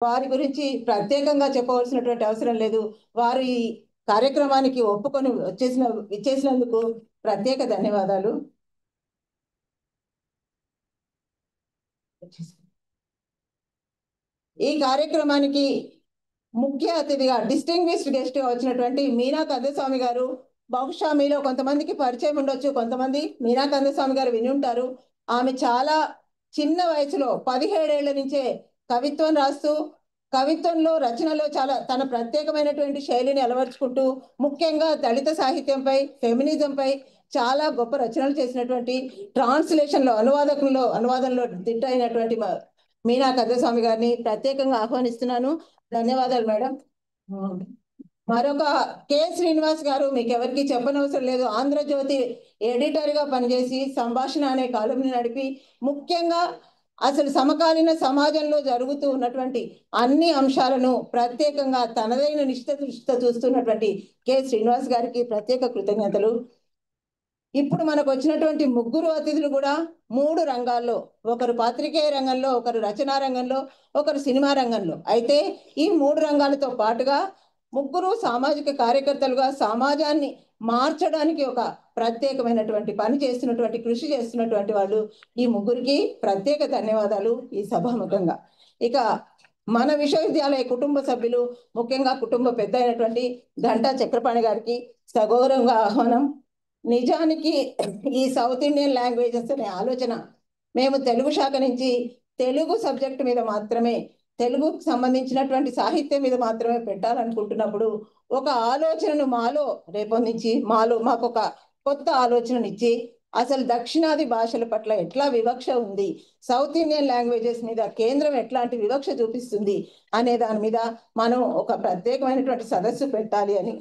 వారి గురించి ప్రత్యేకంగా చెప్పవలసినటువంటి అవసరం లేదు. వారు ఈ కార్యక్రమానికి ఒప్పుకొని ఇచ్చేసినందుకు ప్రత్యేక ధన్యవాదాలు. ఈ కార్యక్రమానికి ముఖ్య అతిథిగా డిస్టింగ్విష్డ్ గెస్ట్ గా వచ్చినటువంటి మీనా కందస్వామి గారు, బహుశా మీలో కొంతమందికి పరిచయం ఉండొచ్చు, కొంతమంది మీనా కందస్వామి గారు విని ఉంటారు. ఆమె చాలా చిన్న వయసులో 17 ఏళ్ల నుంచే కవిత్వం రాస్తూ, కవిత్వంలో రచనలో చాలా తన ప్రత్యేకమైనటువంటి శైలిని అలవర్చుకుంటూ, ముఖ్యంగా దళిత సాహిత్యంపై, ఫెమినిజంపై చాలా గొప్ప రచనలు చేసినటువంటి అనువాదంలో దిట్ట అయినటువంటి మీనా కందస్వామి గారిని ప్రత్యేకంగా ఆహ్వానిస్తున్నాను. ధన్యవాదాలు మేడం. మరొక కె శ్రీనివాస్ గారు, మీకు ఎవరికి చెప్పనవసరం లేదు. ఆంధ్రజ్యోతి ఎడిటర్ గా పనిచేసి సంభాషణ అనే కాలంని నడిపి, ముఖ్యంగా అసలు సమకాలీన సమాజంలో జరుగుతూ ఉన్నటువంటి అన్ని అంశాలను ప్రత్యేకంగా తనదైన నిష్ఠ దృష్టితో చూస్తున్నటువంటి కె శ్రీనివాస్ గారికి ప్రత్యేక కృతజ్ఞతలు. ఇప్పుడు మనకు వచ్చినటువంటి ముగ్గురు అతిథులు కూడా 3 రంగాల్లో, ఒకరు పాత్రికేయ రంగంలో, ఒకరు రచనా రంగంలో, ఒకరు సినిమా రంగంలో. అయితే ఈ 3 రంగాలతో పాటుగా ముగ్గురు సామాజిక కార్యకర్తలుగా సమాజాన్ని మార్చడానికి ఒక ప్రత్యేకమైనటువంటి పని చేస్తున్నటువంటి, కృషి చేస్తున్నటువంటి వాళ్ళు. ఈ ముగ్గురికి ప్రత్యేక ధన్యవాదాలు ఈ సభాముఖంగా. ఇక మన విశ్వవిద్యాలయ కుటుంబ సభ్యులు, ముఖ్యంగా కుటుంబ పెద్ద అయినటువంటి గంటా చక్రపాణి గారికి సగౌరవంగా ఆహ్వానం. నిజానికి ఈ సౌత్ ఇండియన్ లాంగ్వేజెస్ అనే ఆలోచన మేము తెలుగు శాఖ నుంచి తెలుగు సబ్జెక్ట్ మీద మాత్రమే, తెలుగుకు సంబంధించినటువంటి సాహిత్యం మీద మాత్రమే పెట్టాలనుకుంటున్నప్పుడు ఒక ఆలోచనను మాలో రేపొందించి, మాకు ఒక కొత్త ఆలోచననిచ్చి, అసలు దక్షిణాది భాషల పట్ల ఎట్లా వివక్ష ఉంది, సౌత్ ఇండియన్ లాంగ్వేజెస్ మీద కేంద్రం ఎట్లాంటి వివక్ష చూపిస్తుంది అనే దాని మీద మనం ఒక ప్రత్యేకమైనటువంటి సదస్సు పెట్టాలి అని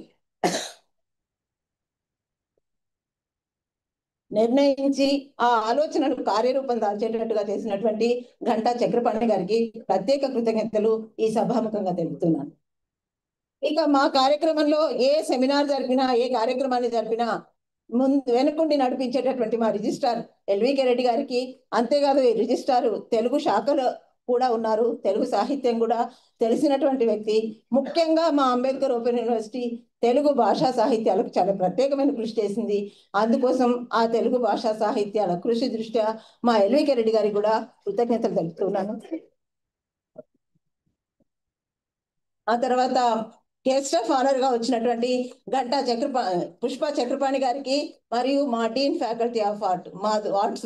నిర్ణయించి ఆ ఆలోచనను కార్యరూపం దాల్చేటట్టుగా చేసినటువంటి గంటా చక్రపాణి గారికి ప్రత్యేక కృతజ్ఞతలు ఈ సభాముఖంగా తెలుపుతున్నాను. ఇక మా కార్యక్రమంలో ఏ సెమినార్ జరిపినా, ఏ కార్యక్రమాన్ని జరిపినా వెనుకుండి నడిపించేటటువంటి మా రిజిస్ట్రార్ ఎల్వికే రెడ్డి గారికి, అంతేకాదు ఈ రిజిస్ట్రార్ తెలుగు శాఖలో కూడా ఉన్నారు, తెలుగు సాహిత్యం కూడా తెలిసినటువంటి వ్యక్తి. ముఖ్యంగా మా అంబేద్కర్ ఓపెన్ యూనివర్సిటీ తెలుగు భాషా సాహిత్యాలకు చాలా ప్రత్యేకమైన కృషి చేసింది. అందుకోసం ఆ తెలుగు భాషా సాహిత్యాల కృషి దృష్ట్యా మా ఎల్వికే రెడ్డి గారికి కూడా కృతజ్ఞతలు తెలుపుతున్నాను. ఆ తర్వాత గెస్ట్ ఆఫ్ ఆనర్ గా వచ్చినటువంటి పుష్ప చక్రపాణి గారికి మరియు మా డీన్ ఫ్యాకల్టీ ఆఫ్ ఆర్ట్స్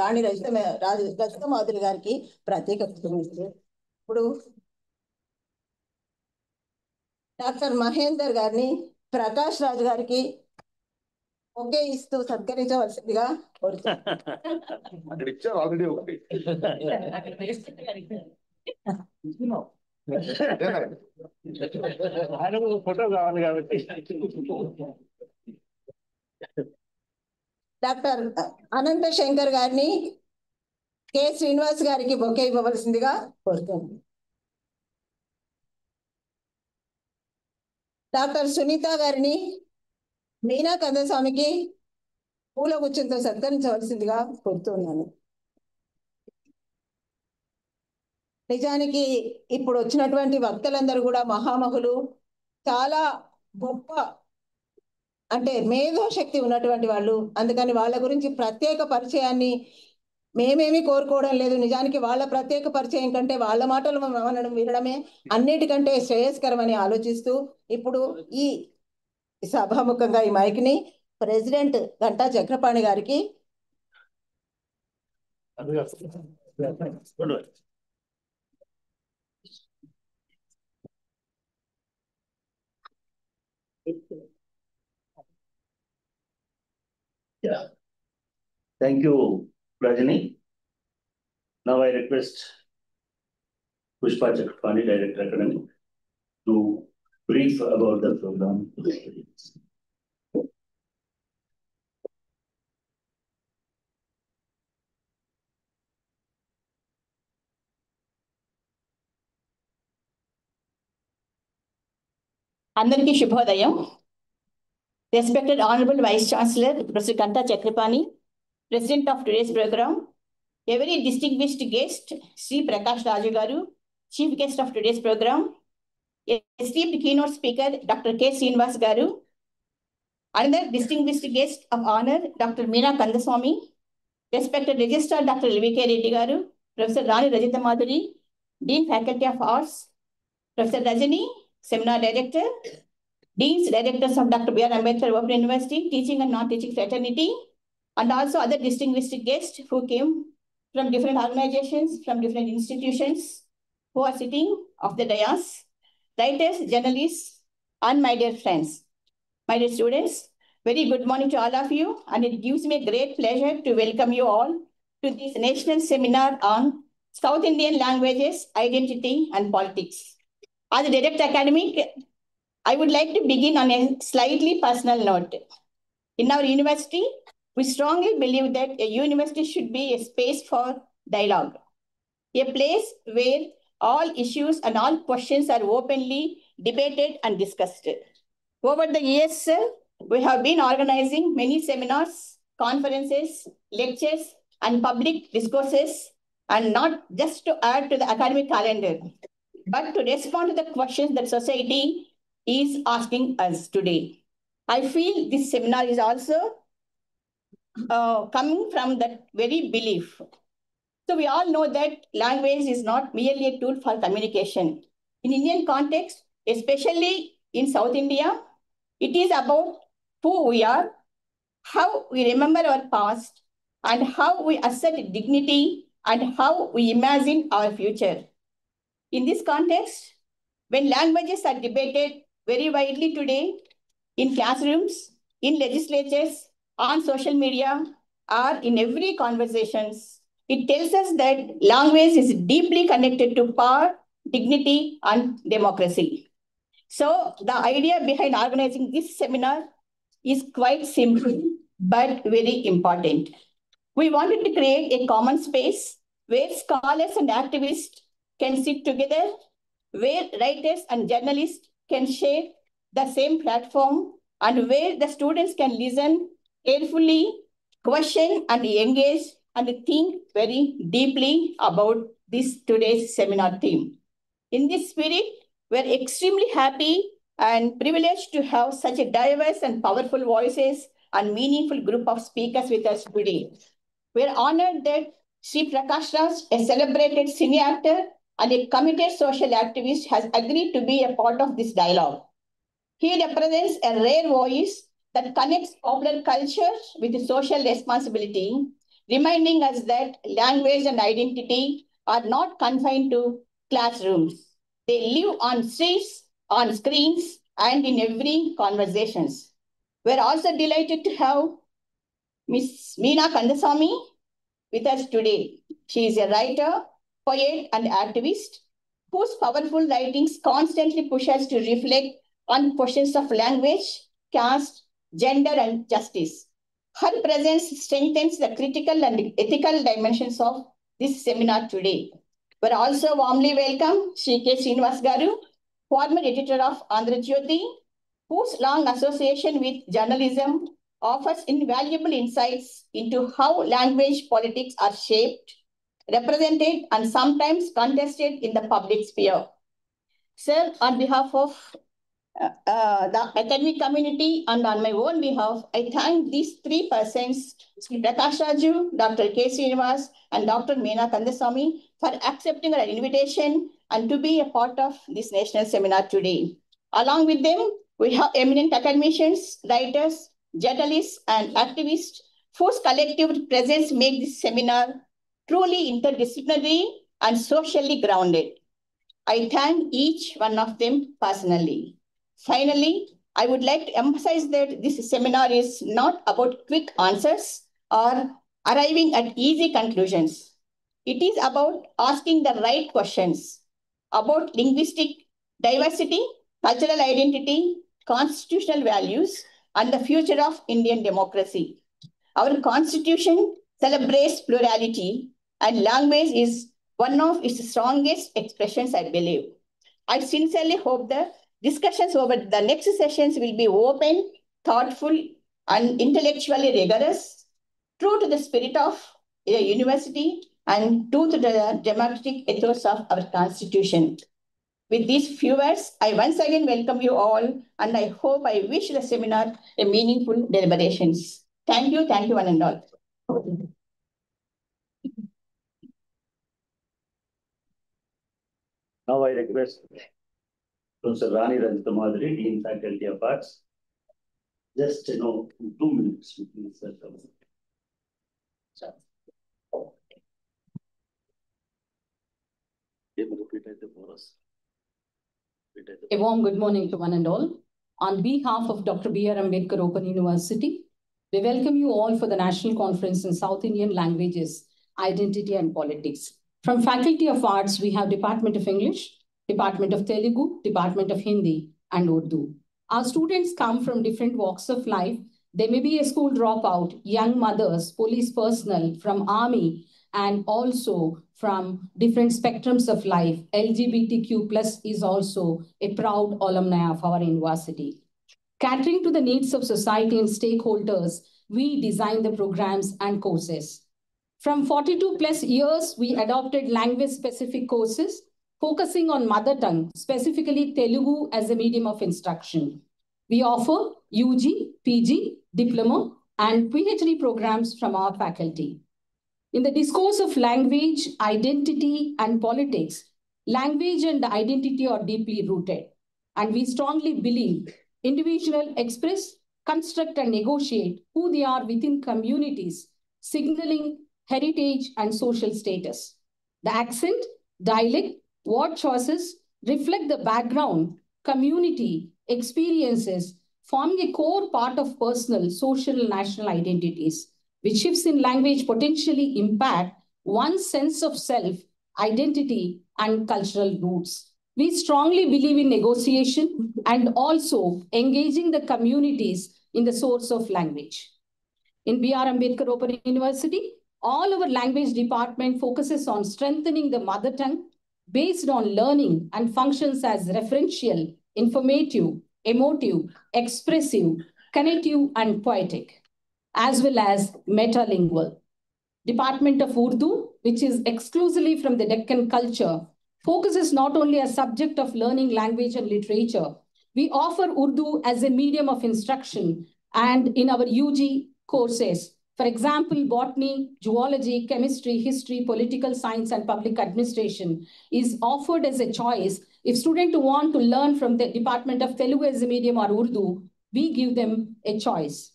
రాణి రజిత మాధురి గారికి ప్రత్యేక కృతజ్ఞతలు. ఇప్పుడు డాక్టర్ మహేందర్ గారిని ప్రకాష్ రాజు గారికి ఒకే ఇస్తూ సత్కరించవలసిందిగా ఫోటో కావాలి కాబట్టి డాక్టర్ అనంత శంకర్ గారిని కె శ్రీనివాస్ గారికి బొకే ఇవ్వవలసిందిగా కోరుతున్నాను. డాక్టర్ సునీత గారిని మీనా కందస్వామికి పూలగుచ్చంతో సత్కరించవలసిందిగా కోరుతున్నాను. నిజానికి ఇప్పుడు వచ్చినటువంటి వక్తలందరూ కూడా మహామహులు, చాలా గొప్ప అంటే మేధోశక్తి ఉన్నటువంటి వాళ్ళు. అందుకని వాళ్ళ గురించి ప్రత్యేక పరిచయాన్ని మేమేమి కోరుకోవడం లేదు. నిజానికి వాళ్ళ ప్రత్యేక పరిచయం కంటే వాళ్ళ మాటలు వినడమే అన్నిటికంటే శ్రేయస్కరమని ఆలోచిస్తూ ఇప్పుడు ఈ సభాముఖంగా ఈ మైక్ని ప్రెసిడెంట్ గంటా చక్రపాణి గారికి Thank you, Rajani. Now I request Pushpa Chakrapani, Director Academic, to brief about the program. అందరికీ శుభోదయం. Respected Honorable Vice Chancellor, Professor Ganta Chakrapani, President of today's program, a very distinguished guest, Sri Prakash Raju Garu, chief guest of today's program, esteemed keynote speaker, Dr. K. Srinivas Garu, another distinguished guest of honor, Dr. Meena Kandaswamy, respected Registrar Dr. LVK Reddy Garu, Professor Rani Rajita Madhuri, Dean Faculty of Arts, Professor Rajani, Seminar Director, Deans, Directors of Dr. B.R. Ambedkar Open University, Teaching and Non-Teaching Fraternity, and also other distinguished guests who came from different organizations, from different institutions, who are sitting off the dais, writers, journalists, and my dear friends. My dear students, very good morning to all of you, and it gives me a great pleasure to welcome you all to this national seminar on South Indian languages, identity, and politics. As a direct academic, I would like to begin on a slightly personal note. In our university, we strongly believe that a university should be a space for dialogue, a place where all issues and all questions are openly debated and discussed. Over the years, we have been organizing many seminars, conferences, lectures, and public discourses, and not just to add to the academic calendar, but to respond to the questions that society is asking us today. I feel this seminar is also coming from that very belief. So we all know that language is not merely a tool for communication. In Indian context, especially in South India, it is about who we are, how we remember our past, and how we assert dignity, and how we imagine our future. In this context, when languages are debated very widely today in classrooms, in legislatures, on social media, or in every conversations, it tells us that language is deeply connected to power, dignity, and democracy. So the idea behind organizing this seminar is quite simple, but very important. We wanted to create a common space where scholars and activists can sit together, where writers and journalists can share the same platform, and where the students can listen carefully, question and engage, and think very deeply about this today's seminar theme. In this spirit, we're extremely happy and privileged to have such a diverse and powerful voices and meaningful group of speakers with us today. We're honored that Sri Prakash Raj, a celebrated cine actor and a committed social activist, has agreed to be a part of this dialogue. He represents a rare voice that connects popular culture with social responsibility, reminding us that language and identity are not confined to classrooms. They live on streets, on screens, and in every conversations. We're also delighted to have Ms. Meena Kandaswamy with us today. She is a writer, poet, and activist whose powerful writings constantly push us to reflect on questions of language, caste, gender, and justice. Her presence strengthens the critical and ethical dimensions of this seminar today. We also warmly welcome Sri K. Srinivas Garu, former editor of Andhra Jyoti, whose long association with journalism offers invaluable insights into how language politics are shaped, represented, and sometimes contested in the public sphere. Sir, on behalf of the academic community and on my own behalf, I thank these three persons, Sri Prakash Raju, Dr. K. Srinivas, and Dr. Meena Kandaswamy, for accepting our invitation and to be a part of this national seminar today. Along with them, we have eminent academicians, writers, journalists, and activists whose collective presence make this seminar truly interdisciplinary and socially grounded. I thank each one of them personally. Finally, I would like to emphasize that this seminar is not about quick answers or arriving at easy conclusions. It is about asking the right questions about linguistic diversity, cultural identity, constitutional values, and the future of Indian democracy. Our constitution celebrates plurality, and language is one of its strongest expressions, I believe. I sincerely hope the discussions over the next sessions will be open, thoughtful, and intellectually rigorous, true to the spirit of a university and to the democratic ethos of our Constitution. With these few words, I once again welcome you all, and I hope I wish the seminar a meaningful deliberations. Thank you one and all. Now I request Professor Rani Ranjita Madhuri, Dean Faculty of Arts. Just 2 minutes. A warm good morning to one and all. On behalf of Dr. B.R. Ambedkar Open University, we welcome you all for the National Conference in South Indian Languages, Identity and Politics. From Faculty of Arts, we have Department of English, Department of Telugu, Department of Hindi, and Urdu. Our students come from different walks of life. They may be a school dropout, young mothers, police personnel, from army, and also from different spectrums of life. LGBTQ+ is also a proud alumni of our university. Catering to the needs of society and stakeholders, we design the programs and courses. From 42+ years, we adopted language-specific courses, focusing on mother tongue, specifically Telugu as a medium of instruction. We offer UG, PG, diploma, and PhD programs from our faculty. In the discourse of language, identity, and politics, language and identity are deeply rooted. And we strongly believe individuals express, construct, and negotiate who they are within communities, signaling heritage and social status. The accent, dialect, word choices reflect the background, community, experiences, forming a core part of personal, social, and national identities, which shifts in language potentially impact one's sense of self, identity, and cultural roots. We strongly believe in negotiation and also engaging the communities in the source of language. In B.R. Ambedkar Open University, all our language department focuses on strengthening the mother tongue based on learning and functions as referential, informative, emotive, expressive, connective, and poetic, as well as metalingual. Department of Urdu, which is exclusively from the Deccan culture, focuses not only as subject of learning language and literature. We offer Urdu as a medium of instruction and in our UG courses. For example, botany, zoology, chemistry, history, political science, and public administration is offered as a choice. If students want to learn from the Department of Telugu as a medium or Urdu, we give them a choice.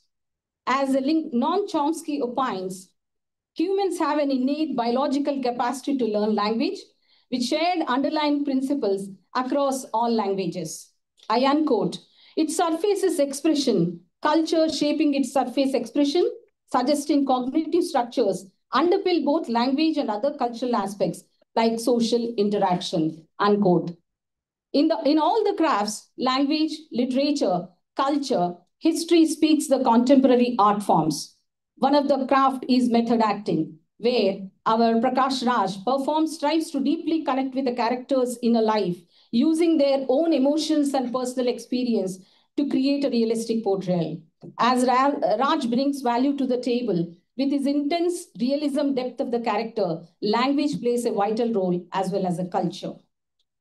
As Noam Chomsky opines, humans have an innate biological capacity to learn language with shared underlying principles across all languages. I unquote, its surface expression, culture shaping its surface expression, suggesting cognitive structures underpin both language and other cultural aspects like social interaction, unquote. In all the crafts, language, literature, culture, history speaks the contemporary art forms. One of the craft is method acting, where our Prakash Raj strives to deeply connect with the characters in a life, using their own emotions and personal experience to create a realistic portrayal. As Raj brings value to the table, with his intense realism depth of the character, language plays a vital role as well as a culture.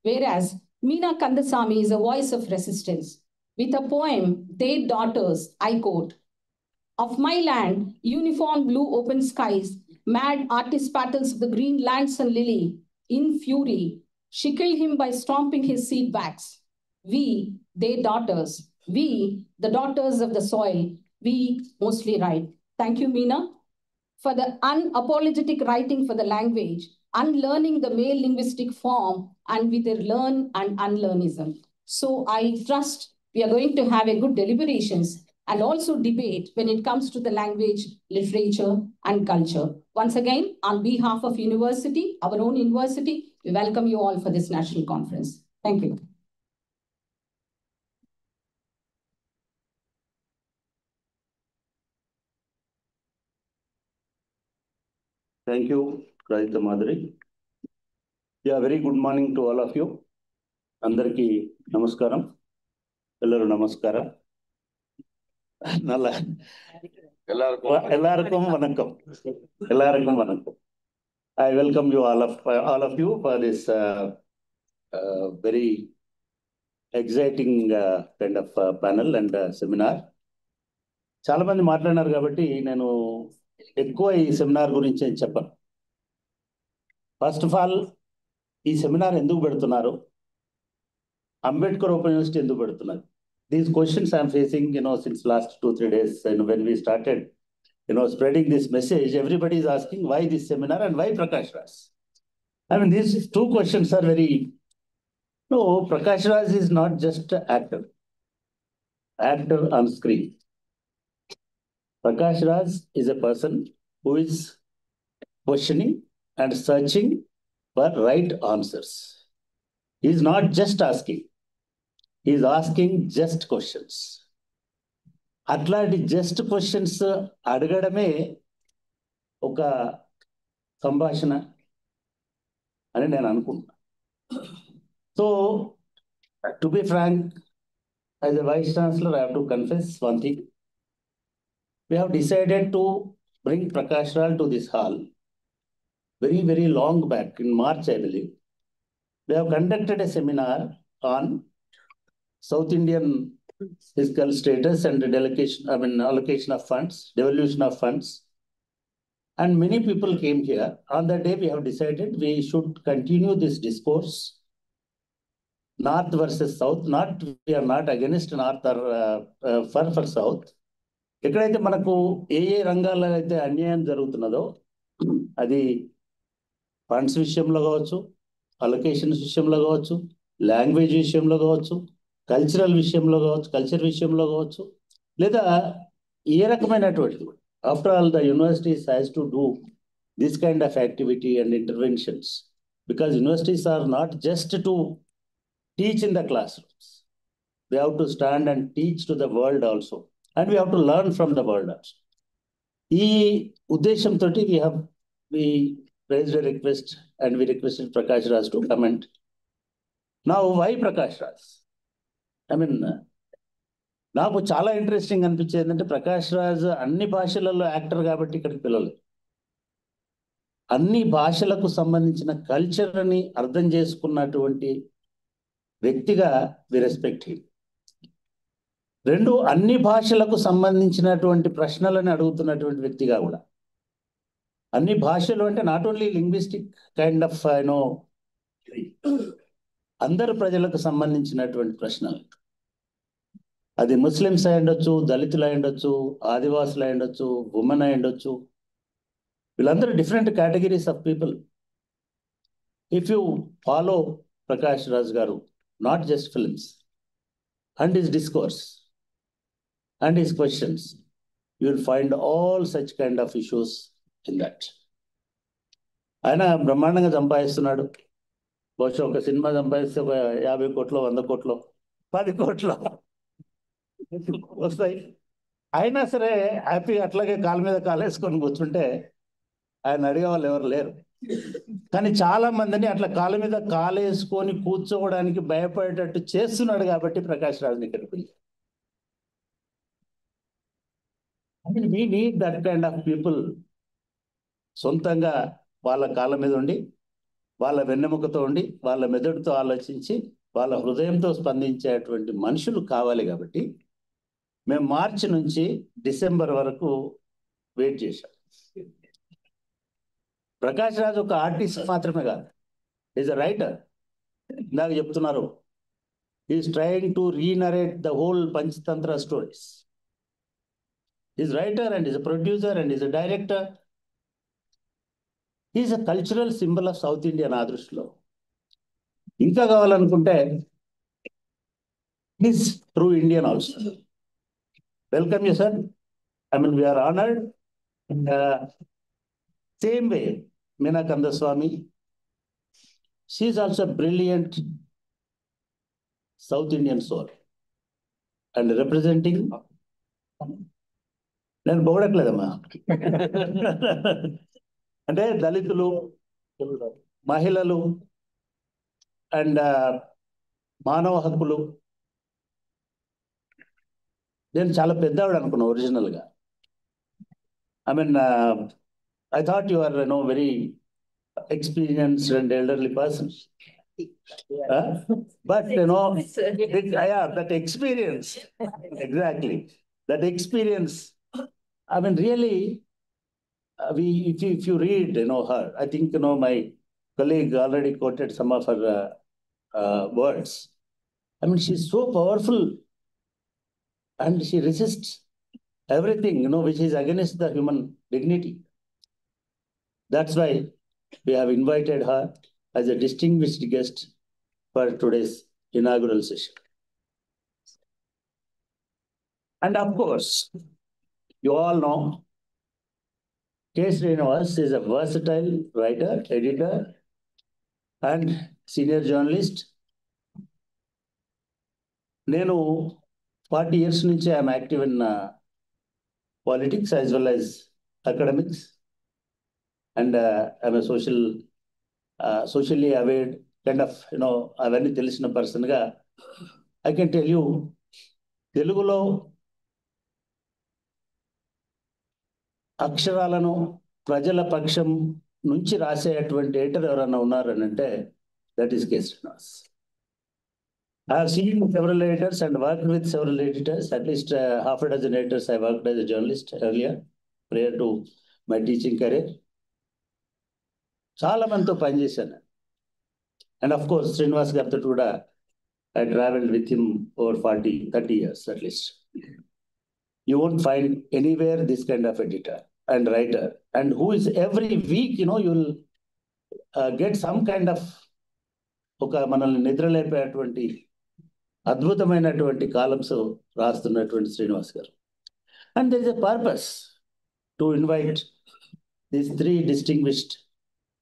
Whereas Meena Kandasamy is a voice of resistance. With a poem, Their Daughters, I quote, of my land, uniform blue open skies, mad artist battles of the green lands and lily, in fury, she killed him by stomping his seed backs. We, their daughters, we, the daughters of the soil, we mostly write. Thank you, Meena, for the unapologetic writing for the language, unlearning the male linguistic form, and with their learn and unlearnism. So I trust we are going to have a good deliberations and also debate when it comes to the language, literature, and culture. Once again, on behalf of university, our own university, we welcome you all for this national conference. Thank you. Thank you, Ranjita Madhuri. Yeah, very good morning to all of you. Andarki namaskaram. Ellaru namaskara. Ellarkum vanakkam. Ellarkum vanakkam. I welcome you all of you for this very exciting kind of panel and seminar. చాలా మంది మాట్లాడినారు కాబట్టి నేను ఎక్కువ ఈ seminar గురించి ఏం చెప్పను. ఫస్ట్ ఆఫ్ ఆల్ ఈ సెమినార్ ఎందుకు పెడుతున్నారు, అంబేద్కర్ ఓపెన్ యూనివర్సిటీ ఎందుకు పెడుతున్నారు? These questions I am facing, since last 2-3 days, when we started, spreading this message, everybody is asking why this seminar and why Prakash Raj. I mean, these two questions are very. No, Prakash Raj is not just an actor on screen. Prakash Raj is a person who is questioning and searching for right answers. He is not just asking. He is asking just questions. అట్లాంటి just questions అడగడమే ఒక సంభాషణ అని నేను అనుకుంటున్నా. So to be frank, as a vice chancellor, I have to confess one thing. We have decided to bring Prakash Raj to this hall very, very long back in March, I believe. We have conducted a seminar on South Indian fiscal status and allocation of funds, devolution of funds. And many people came here. On that day, we have decided we should continue this discourse, North versus South. We are not against North or for South. ఎక్కడైతే మనకు ఏ రంగాల్లో అయితే అన్యాయం జరుగుతున్నదో, అది funds విషయంలో కావచ్చు, allocations విషయంలో కావచ్చు, లాంగ్వేజ్ విషయంలో కావచ్చు, కల్చర్ విషయంలో కావచ్చు, లేదా ఏ రకమైనటువంటి. After all, the universities has to do this kind of activity and interventions, because universities are not just to teach in the classrooms. They have to stand and teach to the world also. And we have to learn from the world also. ఈ ఉద్దేశంతో we raised a request and we requested Prakash Raj to comment. Now, why Prakash Raj? I mean, నాకు చాలా interesting అనిపించేది ఏంటంటే, ప్రకాష్ రాజ్ అన్ని భాషలలో actor కాబట్టి ఇక్కడికి పిలవలేదు. అన్ని భాషలకు సంబంధించిన కల్చర్ని అర్థం చేసుకున్నటువంటి వ్యక్తిగా వి రెస్పెక్ట్ హిమ్. రెండు, అన్ని భాషలకు సంబంధించినటువంటి ప్రశ్నలను అడుగుతున్నటువంటి వ్యక్తిగా కూడా. అన్ని భాషలు అంటే not only linguistic kind of అందరు ప్రజలకు సంబంధించినటువంటి ప్రశ్నలు. అది ముస్లిమ్స్ అయి ఉండొచ్చు, దళితులు అయి ఉండొచ్చు, ఆదివాసులు అయి ఉండొచ్చు, ఉమెన్ అయి ఉండొచ్చు. వీళ్ళందరూ different categories of people. If you follow Prakash Raj గారు, not just films, and his discourse and his questions, you will find all such kind of issues in that. ఆయన బ్రహ్మాండంగా సంపాదిస్తున్నాడు. బహుశా ఒక సినిమా సంపాదిస్తే ఒక 50 కోట్లు, 100 కోట్లు, 10 కోట్లు వస్తాయి. అయినా సరే హ్యాపీగా అట్లాగే కాలు మీద కాలేసుకొని కూర్చుంటే ఆయన అడిగే వాళ్ళు ఎవరు లేరు. కానీ చాలా మందిని అట్లా కాలు మీద కాలేసుకొని కూర్చోవడానికి భయపడేటట్టు చేస్తున్నాడు కాబట్టి ప్రకాష్ రాజ్ని ఇక్కడ పిలిచారు. I mean, we need that kind of people. సొంతంగా వాళ్ళ కాళ్ళ మీద ఉండి, వాళ్ళ వెన్నెముకతో ఉండి, వాళ్ళ మెదడుతో ఆలోచించి, వాళ్ళ హృదయంతో స్పందించేటువంటి మనుషులు కావాలి. కాబట్టి మేము మార్చి నుంచి డిసెంబర్ వరకు వెయిట్ చేశాం. ప్రకాష్ రాజ్ ఒక ఆర్టిస్ట్ మాత్రమే కాదు, ఈజ్ అ రైటర్. ఇందాక చెప్తున్నారు, is trying to renarrate the whole Panchatantra stories. He's a writer and he's a producer and he's a director. He's a cultural symbol of South India నా దృష్టిలో. ఇంకా కావాలనుకుంటే he's true Indian also. Welcome you, sir. I mean, we are honored. Same way, Meena Kandaswamy, she is also a brilliant South Indian soul and representing. నేను పొగడట్లేదమ్మా. అంటే దళితులు, మహిళలు and మానవ హక్కులు. నేను చాలా పెద్దవాడు అనుకున్నా ఒరిజినల్గా. I mean, I thought you are, very experienced and elderly person. But that experience, exactly, that experience. I mean, really, if you read, her, I think, my colleague already quoted some of her words. I mean, she's so powerful, and she resists everything, which is against the human dignity. That's why we have invited her as a distinguished guest for today's inaugural session. And of course, you all know, K. Srinivas is a versatile writer, editor, and senior journalist. Nenu 40 years nunchi I am active in politics as well as academics, and I'm a socially aware kind of, అవన్నీ తెలిసిన person గా I can tell you, తెలుగులో అక్షరాలను ప్రజల పక్షం నుంచి రాసేటువంటి editor ఎవరన్నా ఉన్నారనంటే that is K. Srinivas. I have seen several editors and worked with several editors, at least half a dozen editors I worked as a journalist earlier, prior to my teaching career. చాలా మందితో పనిచేశాను. And of course, Srinivas గారితో కూడా I traveled with him over 30 years at least. You won't find anywhere this kind of editor and writer, and who is every week, you'll get some kind of ఒక మనల్ని నిద్రలేపేటువంటి అద్భుతమైనటువంటి columns రాస్తున్నటువంటి Srinivas గారు. And there is a purpose to invite these 3 distinguished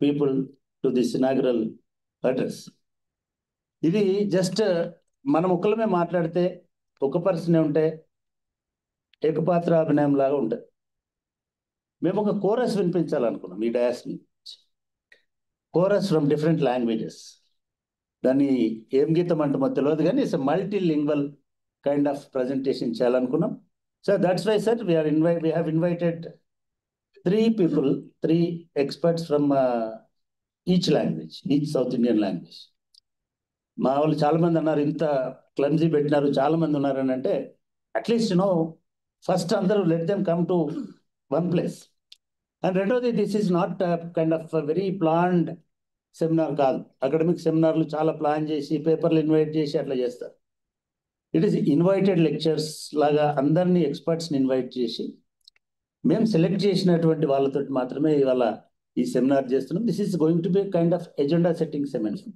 people to this inaugural address. ఇది just మనం ఒక్కలమే మాట్లాడితే, ఒక పర్సనే ఉంటే ఏకపాత్ర అభినయం లాగా ఉంటుంది. మేము ఒక కోరస్ వినిపించాలనుకున్నాం ఈ డయాస్ నుంచి. Chorus from different languages. దాన్ని ఏం గీతం అంటామో తెలియదు, కానీ it's multilingual kind of presentation చేయాలనుకున్నాం. So that's why sir we have invited 3 people, 3 experts from each language, each South Indian language. మా వాళ్ళు చాలా మంది అన్నారు, ఇంత క్లమ్జీ పెట్టినారు, చాలా మంది ఉన్నారని అంటే, అట్లీస్ట్ ఫస్ట్ అందరూ let them come to one place. And రెండోది, this is not kind of very planned seminar కాదు. అకాడమిక్ సెమినార్లు చాలా ప్లాన్ చేసి పేపర్లు ఇన్వైట్ చేసి అట్లా చేస్తారు. ఇట్ ఈస్ ఇన్వైటెడ్ లెక్చర్స్ లాగా అందరినీ ఎక్స్పర్ట్స్ని ఇన్వైట్ చేసి మేము సెలెక్ట్ చేసినటువంటి వాళ్ళతో మాత్రమే ఇవాళ ఈ సెమినార్ చేస్తున్నాం. This is going to be kind of agenda setting seminar.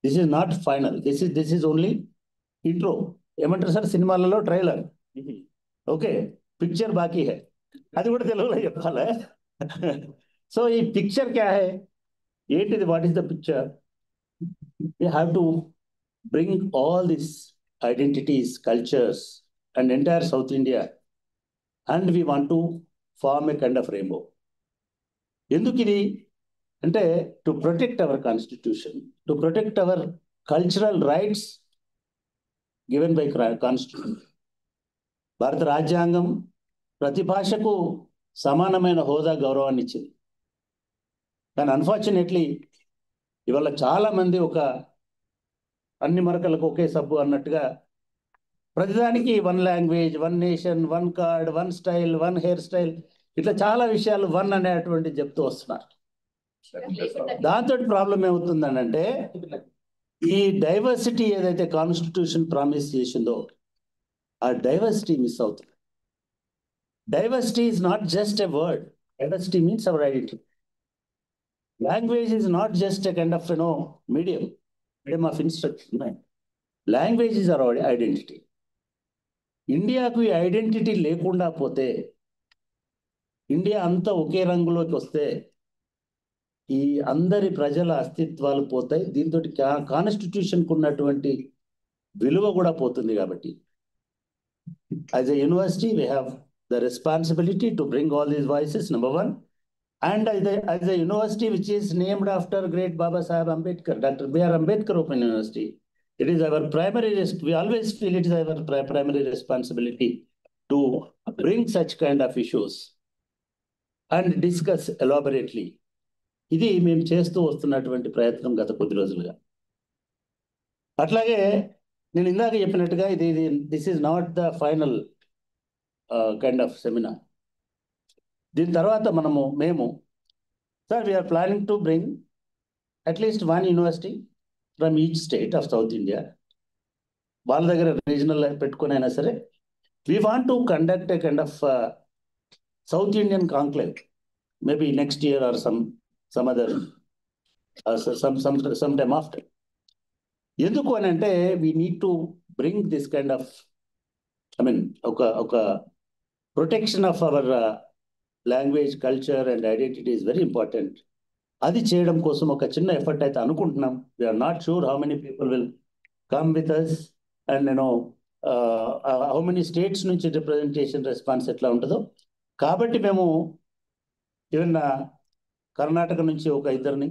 This is not final, this is only intro. ఏమంటారు సార్ సినిమాలలో ట్రైలర్, ఓకే, పిక్చర్ బాకీ హై, అది కూడా తెలుగులో చెప్పాలి. సో ఈ పిక్చర్ క్యా హై, ఏంటిది, what is the picture? We have to bring all this identities, cultures, and entire South India, and we want to form a kind of rainbow. Endukidi ante to protect our constitution, to protect our cultural rights given by constitution. భారత రాజ్యాంగం ప్రతి భాషకు సమానమైన హోదా, గౌరవాన్ని ఇచ్చింది. కానీ unfortunately ఇవాళ చాలా మంది ఒక అన్ని మరకలకు ఒకే సబ్బు అన్నట్టుగా ప్రతిదానికి 1 language, 1 nation, 1 card, 1 style, 1 hair style, ఇట్లా చాలా విషయాలు 1 అనేటువంటి చెప్తూ వస్తున్నారు. దాంతో ప్రాబ్లం ఏమవుతుందని అంటే, ఈ డైవర్సిటీ ఏదైతే కాన్స్టిట్యూషన్ ప్రామిస్ చేసిందో ఆ డైవర్సిటీ మిస్ అవుతుంది. Diversity is not just a word, diversity means our identity. Language is not just a kind of medium of instruction. Language is our identity. ఇండియాకు ఈ ఐడెంటిటీ లేకుండా పోతే, ఇండియా అంతా ఒకే రంగులోకి వస్తే ఈ అందరి ప్రజల అస్తిత్వాలు పోతాయి. దీంతో కాన్స్టిట్యూషన్కు ఉన్నటువంటి విలువ కూడా పోతుంది. కాబట్టి as a university we have the responsibility to bring all these voices, number 1. And as a university which is named after great Baba Saheb Ambedkar, Dr. B.R. Ambedkar Open University, it is our we always feel it is our primary responsibility to bring such kind of issues and discuss elaborately ఇది మేము చేస్తూ వస్తున్నటువంటి ప్రయత్నం గత కొద్ది రోజులుగా. అట్లాగే నేను ఇందాక చెప్పినట్టుగా this is not the final kind of seminar. దీని తర్వాత మేము sir we are planning to bring at least 1 university from each state of south India. వాళ్ళ దగ్గర రీజనల్ పెట్టుకుని అయినా సరే we want to conduct a kind of South Indian conclave, maybe next year or some other some time after. ఎందుకు అని అంటే we need to bring this kind of, I mean, ఒక protection of our language, culture and identity is very important. అది చేయడం కోసం ఒక చిన్న effort అయితే అనుకుంటున్నాం. We are not sure how many people will come with us and how many states నుంచి representation response ఎట్లా ఉంటుందో. కాబట్టి మేము ఈవెన్ కర్ణాటక నుంచి ఒక ఇద్దరిని,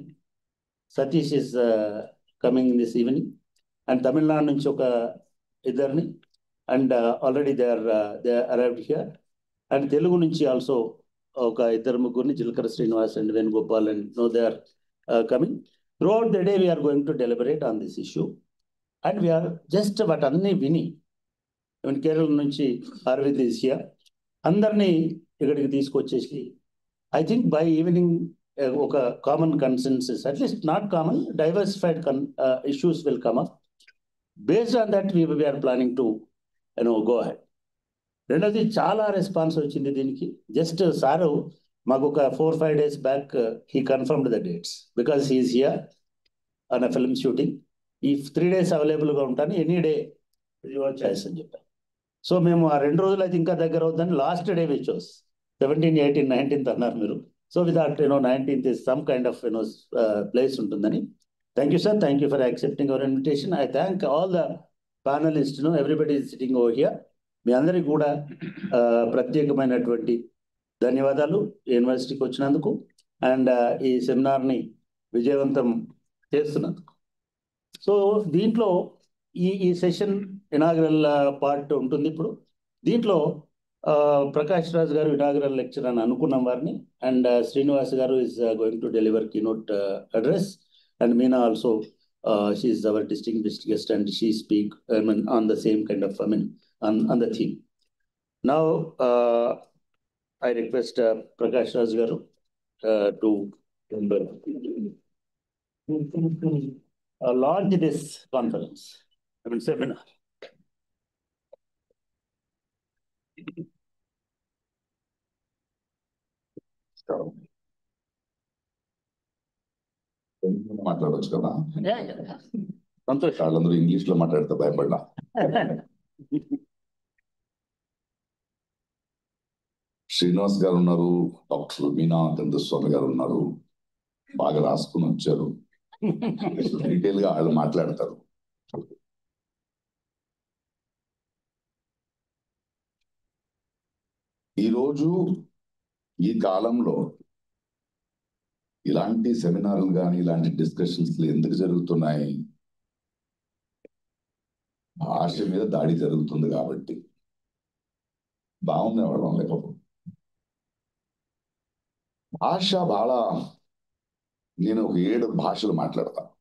Satish is coming this evening, and Tamil Nadu నుంచి ఒక ఇద్దరిని, and already they arrived here, and Telugu నుంచి ఆల్సో ఒక ఇద్దరు ముగ్గురిని, Jilkara Srinivas and Venugopal, and they are coming. Throughout the day we're going to deliberate on this issue and we're just వాటన్నీ విని, ఈవెన్ కేరళ నుంచి అరవింద్ ఈస్ హియర్, అందరినీ ఇక్కడికి తీసుకొచ్చేసి ఐ థింక్ బై ఈవినింగ్ ఒక common consensus, at least not common, diversified issues will come up. Based on that we are planning to go ahead. రెండోది చాలా response వచ్చింది దీనికి. జస్ట్ సారు మాకు ఒక 4-5 days back he confirmed the dates because he is here on a film shooting. ఈ 3 days అవైలబుల్గా ఉంటాను, any day your choice అని చెప్పాను. సో మేము ఆ 2 రోజులు అయితే ఇంకా దగ్గర అవుతుందని last day we chose. 17, 18, 19th అన్నారు మీరు. So with that 19th is some kind of place ఉంటుందని. Thank you sir, thank you for accepting our invitation. I thank all the panelist, everybody is sitting over here. మీ అందరికీ కూడా ప్రత్యేకమైనటువంటి ధన్యవాదాలు యూనివర్సిటీకి వచ్చినందుకు అండ్ ఈ సెమినార్ని విజయవంతం చేస్తున్నందుకు. సో దీంట్లో ఈ సెషన్ ఇనాగ్రల్ పార్ట్ ఉంటుంది. ఇప్పుడు దీంట్లో ప్రకాష్ రాజ్ గారు ఇనాగ్రల్ లెక్చర్ అని అనుకున్నాం వారిని, అండ్ శ్రీనివాస్ గారు is going to deliver keynote address, and Meena also she is our distinguished guest and she speak on the same kind of on the theme. Now I request Prakash Raj garu to launch this conference, I mean seminar. మాట్లాడవచ్చు కదా? సంతోష్. వాళ్ళందరూ English లో మాట్లాడితే భయపడ్డా. శ్రీనివాస్ గారు ఉన్నారు, doctor Meena Chandraswamy గారు ఉన్నారు, బాగా రాసుకుని వచ్చారు, డీటెయిల్ గా వాళ్ళు మాట్లాడతారు. ఈరోజు ఈ కాలంలో ఇలాంటి సెమినార్లు కానీ ఇలాంటి డిస్కషన్స్ ఎందుకు జరుగుతున్నాయి? భాష మీద దాడి జరుగుతుంది కాబట్టి. బాగుండేవాళ్ళం లేకపోతే భాష బాగా, నేను ఒక 7 భాషలు మాట్లాడతాను,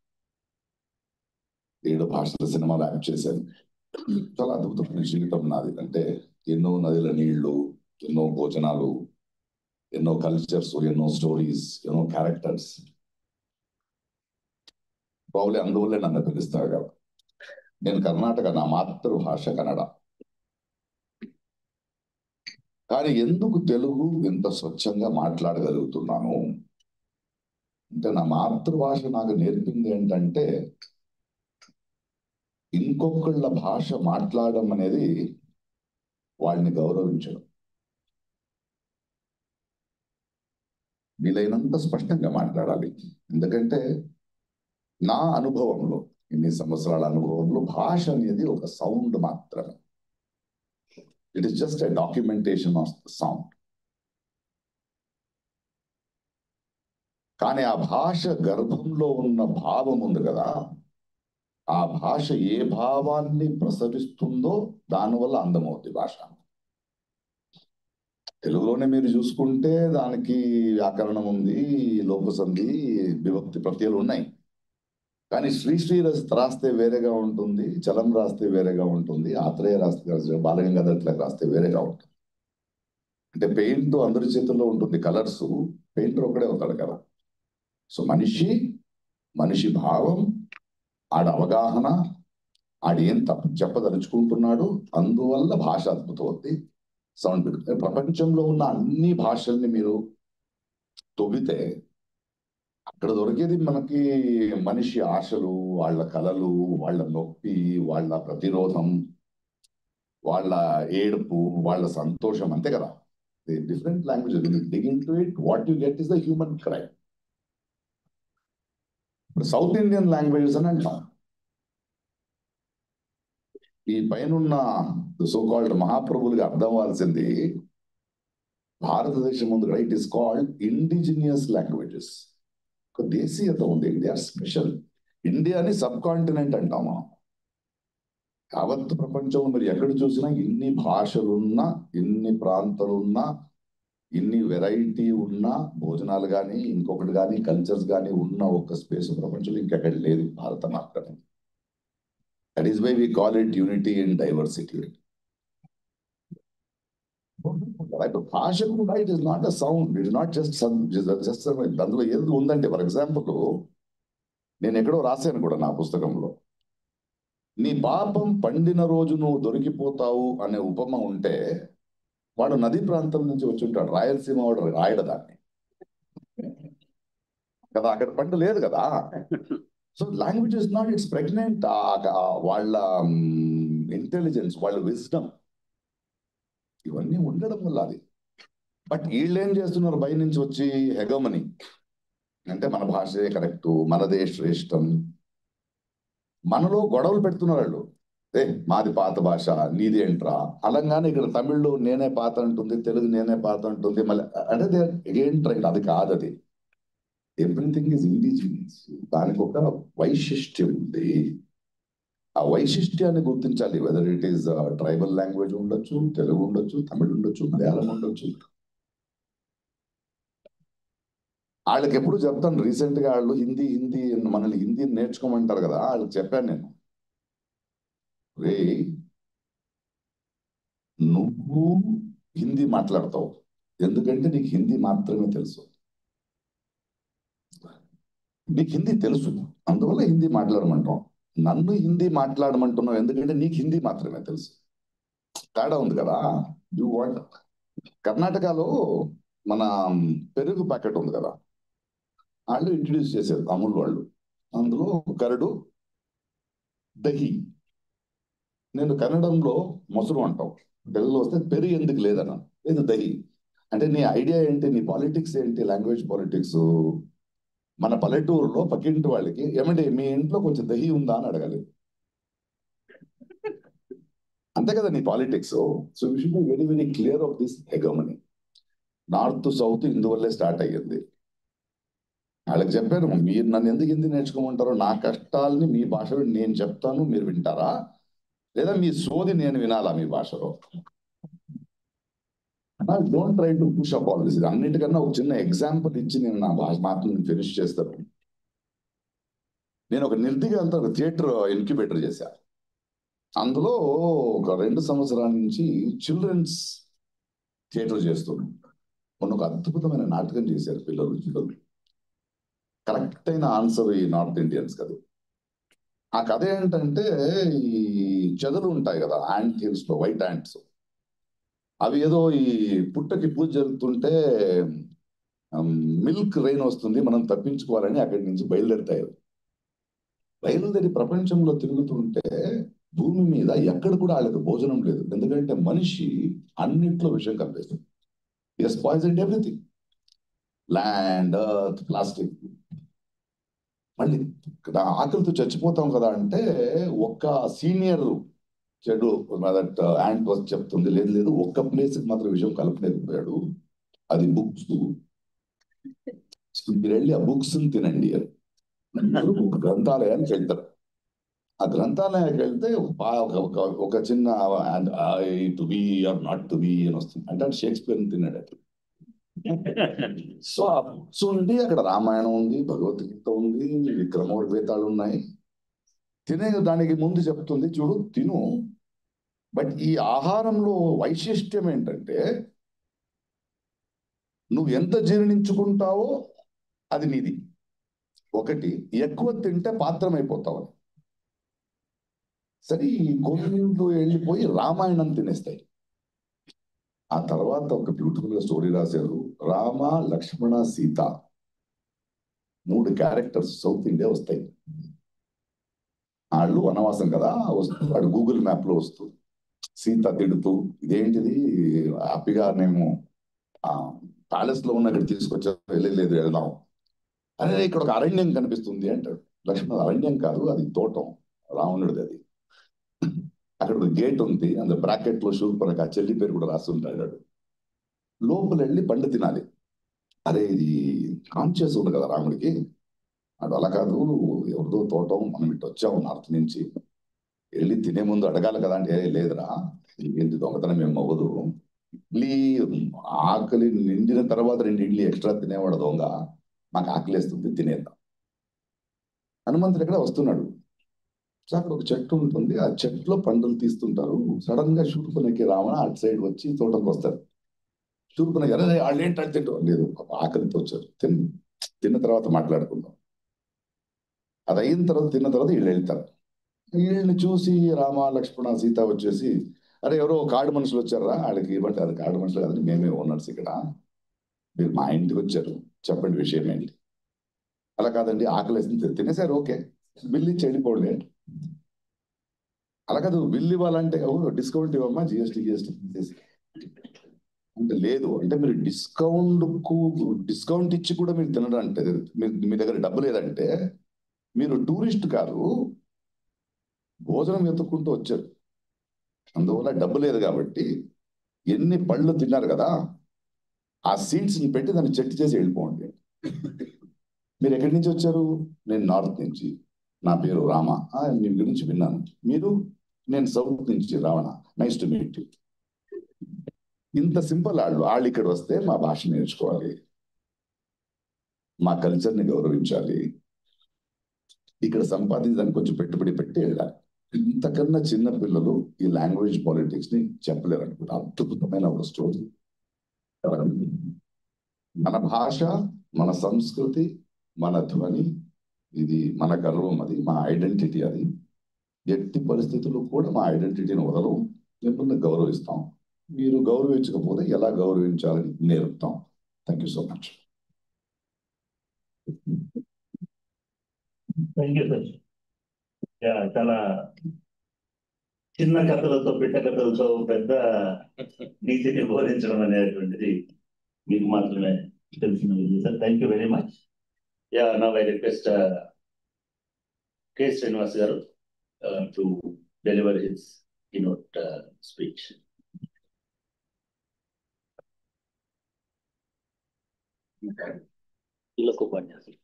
7 భాషల సినిమాలు యాక్ట్ చేశాను. చాలా అద్భుతమైన జీవితం నాది. అంటే ఎన్నో నదుల నీళ్లు, ఎన్నో భోజనాలు, ఎన్నో కల్చర్స్, ఎన్నో స్టోరీస్, ఎన్నో క్యారెక్టర్స్. ప్రాబ్లీ అందువల్లే నన్ను పిలుస్తారు కదా. నేను కర్ణాటక, నా మాతృభాష కన్నడ. కానీ ఎందుకు తెలుగు ఇంత స్వచ్ఛంగా మాట్లాడగలుగుతున్నాను అంటే, నా మాతృభాష నాకు నేర్పింది ఏంటంటే, ఇంకొకళ్ళ భాష మాట్లాడడం అనేది వాడిని గౌరవించడం. వీలైనంత స్పష్టంగా మాట్లాడాలి. ఎందుకంటే నా అనుభవంలో, ఇన్ని సంవత్సరాల అనుభవంలో, భాష అనేది ఒక సౌండ్ మాత్రమే. It is just a documentation of the sound. కానీ ఆ భాష గర్భంలో ఉన్న భావం ఉంది కదా, ఆ భాష ఏ భావాన్ని ప్రసవిస్తుందో దానివల్ల అందమవుతుంది భాష. తెలుగులోనే మీరు చూసుకుంటే దానికి వ్యాకరణం ఉంది, లోపసంధి, విభక్తి ప్రత్యయాలు ఉన్నాయి. కానీ శ్రీ రాస్తే వేరేగా ఉంటుంది, చలం రాస్తే వేరేగా ఉంటుంది, ఆత్రేయ రాస్తే బాలగంగాధర్ రాస్తే వేరేగా ఉంటుంది. అంటే పెయింట్ అందరి చేతుల్లో ఉంటుంది, కలర్స్, పెయింటర్ ఒకడే అవుతాడు కదా. సో మనిషి భావం, ఆడ అవగాహన, ఆడేం తప్పు చెప్పదలుచుకుంటున్నాడు, అందువల్ల భాష అద్భుతమవుద్ది, సౌండ్ పెరుగుతుంది. ప్రపంచంలో ఉన్న అన్ని భాషల్ని మీరు తొవ్వితే అక్కడ దొరికేది మనకి మనిషి ఆశలు, వాళ్ళ కలలు, వాళ్ళ నొప్పి, వాళ్ళ ప్రతిరోధం, వాళ్ళ ఏడుపు, వాళ్ళ సంతోషం, అంతే కదా. Different language dig into it, what you get is the human cry. ఇప్పుడు సౌత్ ఇండియన్ లాంగ్వేజెస్ అని అంటాం. ఈ పైన సో కాల్డ్ మహాప్రభులకి అర్థం అవ్వాల్సింది భారతదేశం ముందు it is called indigenous languages. ఒక దేశీయత ఉంది, ఇండియా స్పెషల్. ఇండియాని సబ్ కాంటినెంట్ అంటాము. యావత్ ప్రపంచంలో మీరు ఎక్కడ చూసినా ఇన్ని భాషలున్నా, ఇన్ని ప్రాంతాలున్నా, ఇన్ని వెరైటీ ఉన్న భోజనాలు కానీ ఇంకొకటి కానీ కల్చర్స్ కానీ ఉన్న ఒక స్పేస్ ప్రపంచంలో ఇంకెక్కడ లేదు, భారత మాత్రమే. That is why we call it unity in diversity. భాష కూడా it is not a sound, it is not just అందులో ఏది ఉందంటే, ఫర్ ఎగ్జాంపుల్ నేను ఎక్కడో రాశాను కూడా నా పుస్తకంలో, నీ పాపం పండిన రోజు నువ్వు దొరికిపోతావు అనే ఉపమ ఉంటే వాడు నదీ ప్రాంతం నుంచి వచ్చి ఉంటాడు, రాయలసీమ వాడు రాయడు దాన్ని కదా, అక్కడ పంట లేదు కదా. So language is not it's pregnant. వాళ్ళ ఇంటెలిజెన్స్, వాళ్ళ విజ్డమ్, ఇవన్నీ ఉండడం వల్ల అది. బట్ వీళ్ళు ఏం చేస్తున్నారు, బయట నుంచి వచ్చి హెగమని అంటే మన భాషే కరెక్టు, మనదే శ్రేష్టం, మనలో గొడవలు పెడుతున్నారు వాళ్ళు. మాది పాత భాష, నీది ఏంట్రా అలంగానే. ఇక్కడ తమిళ్లో నేనే పాత అంటుంది, తెలుగు నేనే పాత అంటుంది, మళ్ళీ అంటే ఏంట్రా, అది కాదు. అది ఎవ్రీథింగ్ ఈజ్ ఇండిజినియస్. దానికి ఒక వైశిష్ట్యం ఉంది. ఆ వైశిష్ట్యాన్ని గుర్తించాలి. Whether it is tribal language ఉండొచ్చు, తెలుగు ఉండొచ్చు, తమిళ్ ఉండొచ్చు, మలయాళం ఉండొచ్చు. వాళ్ళకి ఎప్పుడు చెప్తాను, రీసెంట్ గా వాళ్ళు హిందీ మనల్ని హిందీ నేర్చుకోమంటారు కదా, వాళ్ళకి చెప్పాను నేను, రే నువ్వు హిందీ మాట్లాడతావు ఎందుకంటే నీకు హిందీ మాత్రమే తెలుసు, నీకు హిందీ తెలుసు అందువల్ల హిందీ మాట్లాడమంటాం. నన్ను హిందీ మాట్లాడమంటున్నావు ఎందుకంటే నీకు హిందీ మాత్రమే తెలుసు. తేడా ఉంది కదా. యూ వాంట్ కర్ణాటకలో మన పెరుగు ప్యాకెట్ ఉంది కదా, వాళ్ళు ఇంట్రడ్యూస్ చేశారు అమూల్ వాళ్ళు. అందులో కరడు, దహి. నేను కన్నడంలో మొసరు అంటాం, తెలుగులో వస్తే పెరుగు ఎందుకు లేదన్నా, లేదు దహి. అంటే నీ ఐడియా ఏంటి, నీ పాలిటిక్స్ ఏంటి, లాంగ్వేజ్ పాలిటిక్స్. మన పల్లెటూరులో పక్కింటి వాళ్ళకి ఏమంటే మీ ఇంట్లో కొంచెం దహి ఉందా అని అడగాలి, అంతే కదా నీ politics. So you should be very very clear of this hegemony. North south ఇందువల్లే స్టార్ట్ అయ్యింది. వాళ్ళకి చెప్పాను, మీరు నన్ను ఎందుకు హిందీ నేర్చుకోమంటారో, నా కష్టాలని మీ భాషలో నేను చెప్తాను, మీరు వింటారా, లేదా మీ సోది నేను వినాలా మీ భాషలో. Don't try to push up all this. అన్నిటికన్నా ఒక చిన్న ఎగ్జాంపుల్ ఇచ్చి నేను నా భాష మాత్రం ఫినిష్ చేస్తాను. నేను ఒక నిర్దిగా థియేటర్ ఇన్క్యుబేటర్ చేశా. అందులో ఒక 2 సంవత్సరాల నుంచి చిల్డ్రన్స్ థియేటర్ చేస్తున్నాను. మొన్న ఒక అద్భుతమైన నాటకం చేశారు పిల్లలు. కరెక్ట్ అయిన ఆన్సర్ ఈ నార్త్ ఇండియన్స్ కదా. ఆ కథ ఏంటంటే, ఈ చెదలు ఉంటాయి కదా యాంట్ హిల్స్ లో, వైట్ యాంట్స్, అవి ఏదో ఈ పుట్టకి పూజ జరుగుతుంటే మిల్క్ రెయిన్ వస్తుంది, మనం తప్పించుకోవాలని అక్కడి నుంచి బయలుదేరుతాయి. బయలుదేరి ప్రపంచంలో తిరుగుతుంటే భూమి మీద ఎక్కడ కూడా వాళ్ళకి భోజనం లేదు, ఎందుకంటే మనిషి అన్నిట్లో విషయం కనిపిస్తుంది. Yes poison everything, land, earth, plastic. మళ్ళీ ఆకలితో చచ్చిపోతాం కదా అంటే ఒక్క సీనియర్ చెడు యాంట్ వచ్చి చెప్తుంది, లేదు ఒక్క ప్లేస్ మాత్రం విషయం కలపలేకపోయాడు, అది బుక్స్. మీరు వెళ్ళి ఆ బుక్స్ తినండి అని గ్రంథాలయానికి వెళ్తారు. ఆ గ్రంథాలయానికి వెళ్తే ఒక చిన్న to be or not to be అని వస్తుంది అంటే షేక్స్పియర్ తిన్నాడు అట్లా. సో నుండి అక్కడ రామాయణం ఉంది, భగవద్గీత ఉంది, విక్రమోర్వేతాలు ఉన్నాయి. తినే దానికి ముందు చెప్తుంది చూడు తిను. బట్ ఈ ఆహారంలో వైశిష్ట్యం ఏంటంటే నువ్వు ఎంత జీర్ణించుకుంటావో అది నీది. ఒకటి ఎక్కువ తింటే పాత్రం అయిపోతావు. సరే ఈ కోవిళ్ళు వెళ్ళిపోయి రామాయణం తినేస్తాయి. ఆ తర్వాత ఒక బ్యూటిఫుల్ గా స్టోరీ రాశారు. రామ, లక్ష్మణ, సీత 3 క్యారెక్టర్స్ సౌత్ ఇండియా వస్తాయి. వాళ్ళు వనవాసం కదా వస్తూ వాడు గూగుల్ మ్యాప్ లో వస్తూ సీత తిడుతూ ఇదేంటిది హ్యాపీగా మేము ప్యాలెస్ లో ఉన్న ఇక్కడ తీసుకొచ్చారు, వెళ్ళలేదు వెళ్దాం. అరే ఇక్కడ ఒక అరణ్యం కనిపిస్తుంది అంటాడు. లక్ష్మణ అరణ్యం కాదు అది తోటం, రావణుడిది అది. అక్కడ ఒక గేట్ ఉంది, అందులో బ్రాకెట్ లో శూర్పణఖ ఆ చెల్లి పేరు కూడా రాస్తుంటాడు. లోపల వెళ్ళి పండు తినాలి. అరే ఇది కాన్షియస్ ఉంది కదా రాముడికి. అటు అలా కాదు, ఎవరిదో తోటం, మనం ఇటు వచ్చాము నార్త్ నుంచి, వెళ్ళి తినే ముందు అడగాలి కదా అంటే లేదురా ఏంటి దొంగతనం ఏం అవ్వదు. ఇడ్లీ ఆకలి నిండిన తర్వాత 2 ఇడ్లీ ఎక్స్ట్రా తినేవాడు దొంగ, మాకు ఆకలిస్తుంది తినేద్దాం. హనుమంతుడు ఎక్కడ వస్తున్నాడు. సో అక్కడ ఒక చెట్టు ఉంటుంది, ఆ చెట్టులో పండులు తీస్తుంటారు. సడన్ గా శూర్పణఖ రావణ అటు సైడ్ వచ్చి తోటకు వస్తారు. శూర్పణఖ అరే వాళ్ళు ఏంటంటే తింటారు, లేదు ఆకలితో వచ్చారు, తిన్న తర్వాత మాట్లాడుకుందాం. అది అయిన తర్వాత తిన్న తర్వాత వీళ్ళు వెళ్తారు. వీళ్ళని చూసి రామ, లక్ష్మణ, సీత వచ్చేసి అరే ఎవరో కాడు మనుషులు వచ్చారా వాళ్ళకి ఇవ్వండి. అది కాడు మనుషులు కాదని మేమే ఓనర్స్ ఇక్కడ, మీరు మా ఇంటికి వచ్చారు, చెప్పండి విషయం ఏంటి. అలా కాదండి ఆకలేసింది తినేసారు, ఓకే బిల్లు ఇచ్చి వెళ్ళిపోండి. అలా కాదు బిల్లు ఇవ్వాలంటే డిస్కౌంట్ ఇవ్వమ్మా, జిఎస్టీ తీసేసి అంటే లేదు అంటే మీరు డిస్కౌంట్ ఇచ్చి కూడా మీరు తినడం అంటే మీ దగ్గర డబ్బు లేదంటే మీరు టూరిస్ట్ కాదు, భోజనం వెతుక్కుంటూ వచ్చారు, అందువల్ల డబ్బు లేదు కాబట్టి ఎన్ని పళ్ళు తిన్నారు కదా ఆ సీడ్స్ ని పెట్టి దాన్ని చెట్టు చేసి వెళ్ళిపోండి. మీరు ఎక్కడి నుంచి వచ్చారు, నేను నార్త్ నుంచి, నా పేరు రామ, మీ గురించి విన్నాను. మీరు, నేను సౌత్ నుంచి Ravana, nice to meet you. ఇంత సింపుల్. వాళ్ళు ఇక్కడ వస్తే మా భాష నేర్చుకోవాలి, మా కల్చర్ని గౌరవించాలి, ఇక్కడ సంపాదించడానికి కొంచెం పెట్టుబడి పెట్టి వెళ్ళాలి. ఇంతకన్నా చిన్న పిల్లలు ఈ లాంగ్వేజ్ పాలిటిక్స్ ని చెప్పలేరు అనుకుంటా. అద్భుతమైన ఒక స్టోరీ. మన భాష, మన సంస్కృతి, మన ధ్వని, ఇది మన గర్వం, అది మా ఐడెంటిటీ. అది ఎట్టి పరిస్థితుల్లో కూడా మా ఐడెంటిటీని వదలవు, మిమ్మల్ని గౌరవిస్తాం. మీరు గౌరవించకపోతే ఎలా గౌరవించాలని నేర్పుతాం. Thank you so much. Thank you sir. చాలా చిన్న కథలతో, పిట్ట కథలతో పెద్ద నీతిని బోధించడం అనేటువంటిది మీకు మాత్రమే తెలిసిన విషయం sir. Thank you very much. Now I request K Srinivas గారు to deliver his keynote speech. ఉపన్యాసం.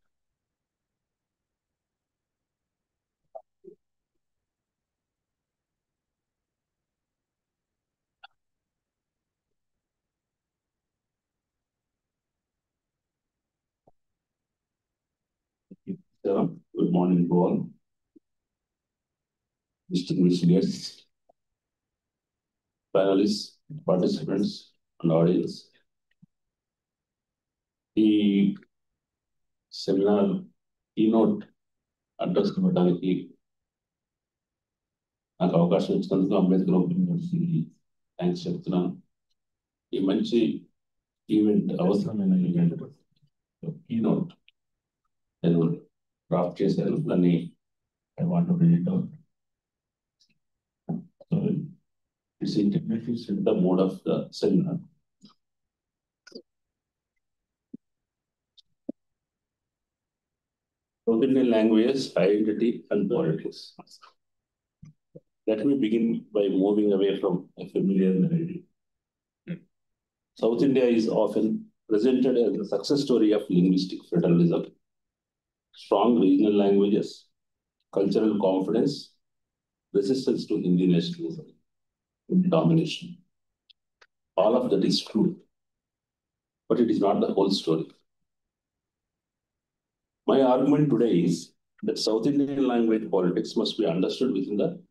Good morning to all. Distinguished guests, panelists, participants, and audience. ఈ సెమినార్ keynote అడ్రస్ ఇవ్వడానికి నాకు అవకాశం ఇచ్చినందుకు అంబేద్కర్ ఓపెన్ యూనివర్సిటీకి థ్యాంక్స్ చెప్తున్నాను. ఈ మంచి ఈవెంట్, అవసరమైన ఈవెంట్ keynote నేను డ్రాఫ్ట్ చేశాను, దాన్ని I want to read it out. So it's integrated in the mode of the seminar. South Indian languages, identity and politics. Let me begin by moving away from a familiar narrative. South India is often presented as the success story of linguistic federalism, strong regional languages, cultural confidence, resistance to Hindi nationalism, domination. All of that is true, but it is not the whole story. My argument today is that South Indian language politics must be understood within the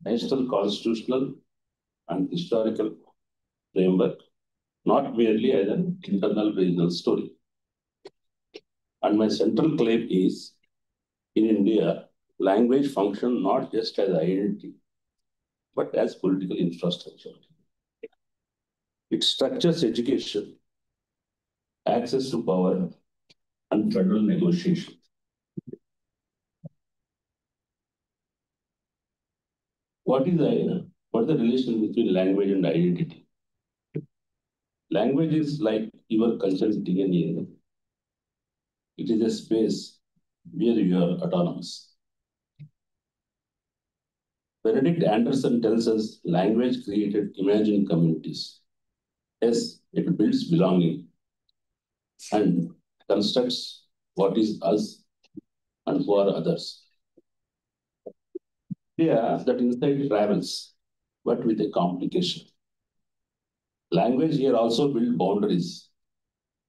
national constitutional and historical framework, not merely as an internal regional story. And my central claim is, in India, language functions not just as identity, but as political infrastructure. It structures education, access to power, and federal negotiation. What is the relation between language and identity? Language is like your cultural DNA. It is a space where you are autonomous. Benedict Anderson tells us language created imagined communities. Yes, it builds belonging and constructs what is us and who are others. Yeah, that insight travels, but with a complication. Language here also builds boundaries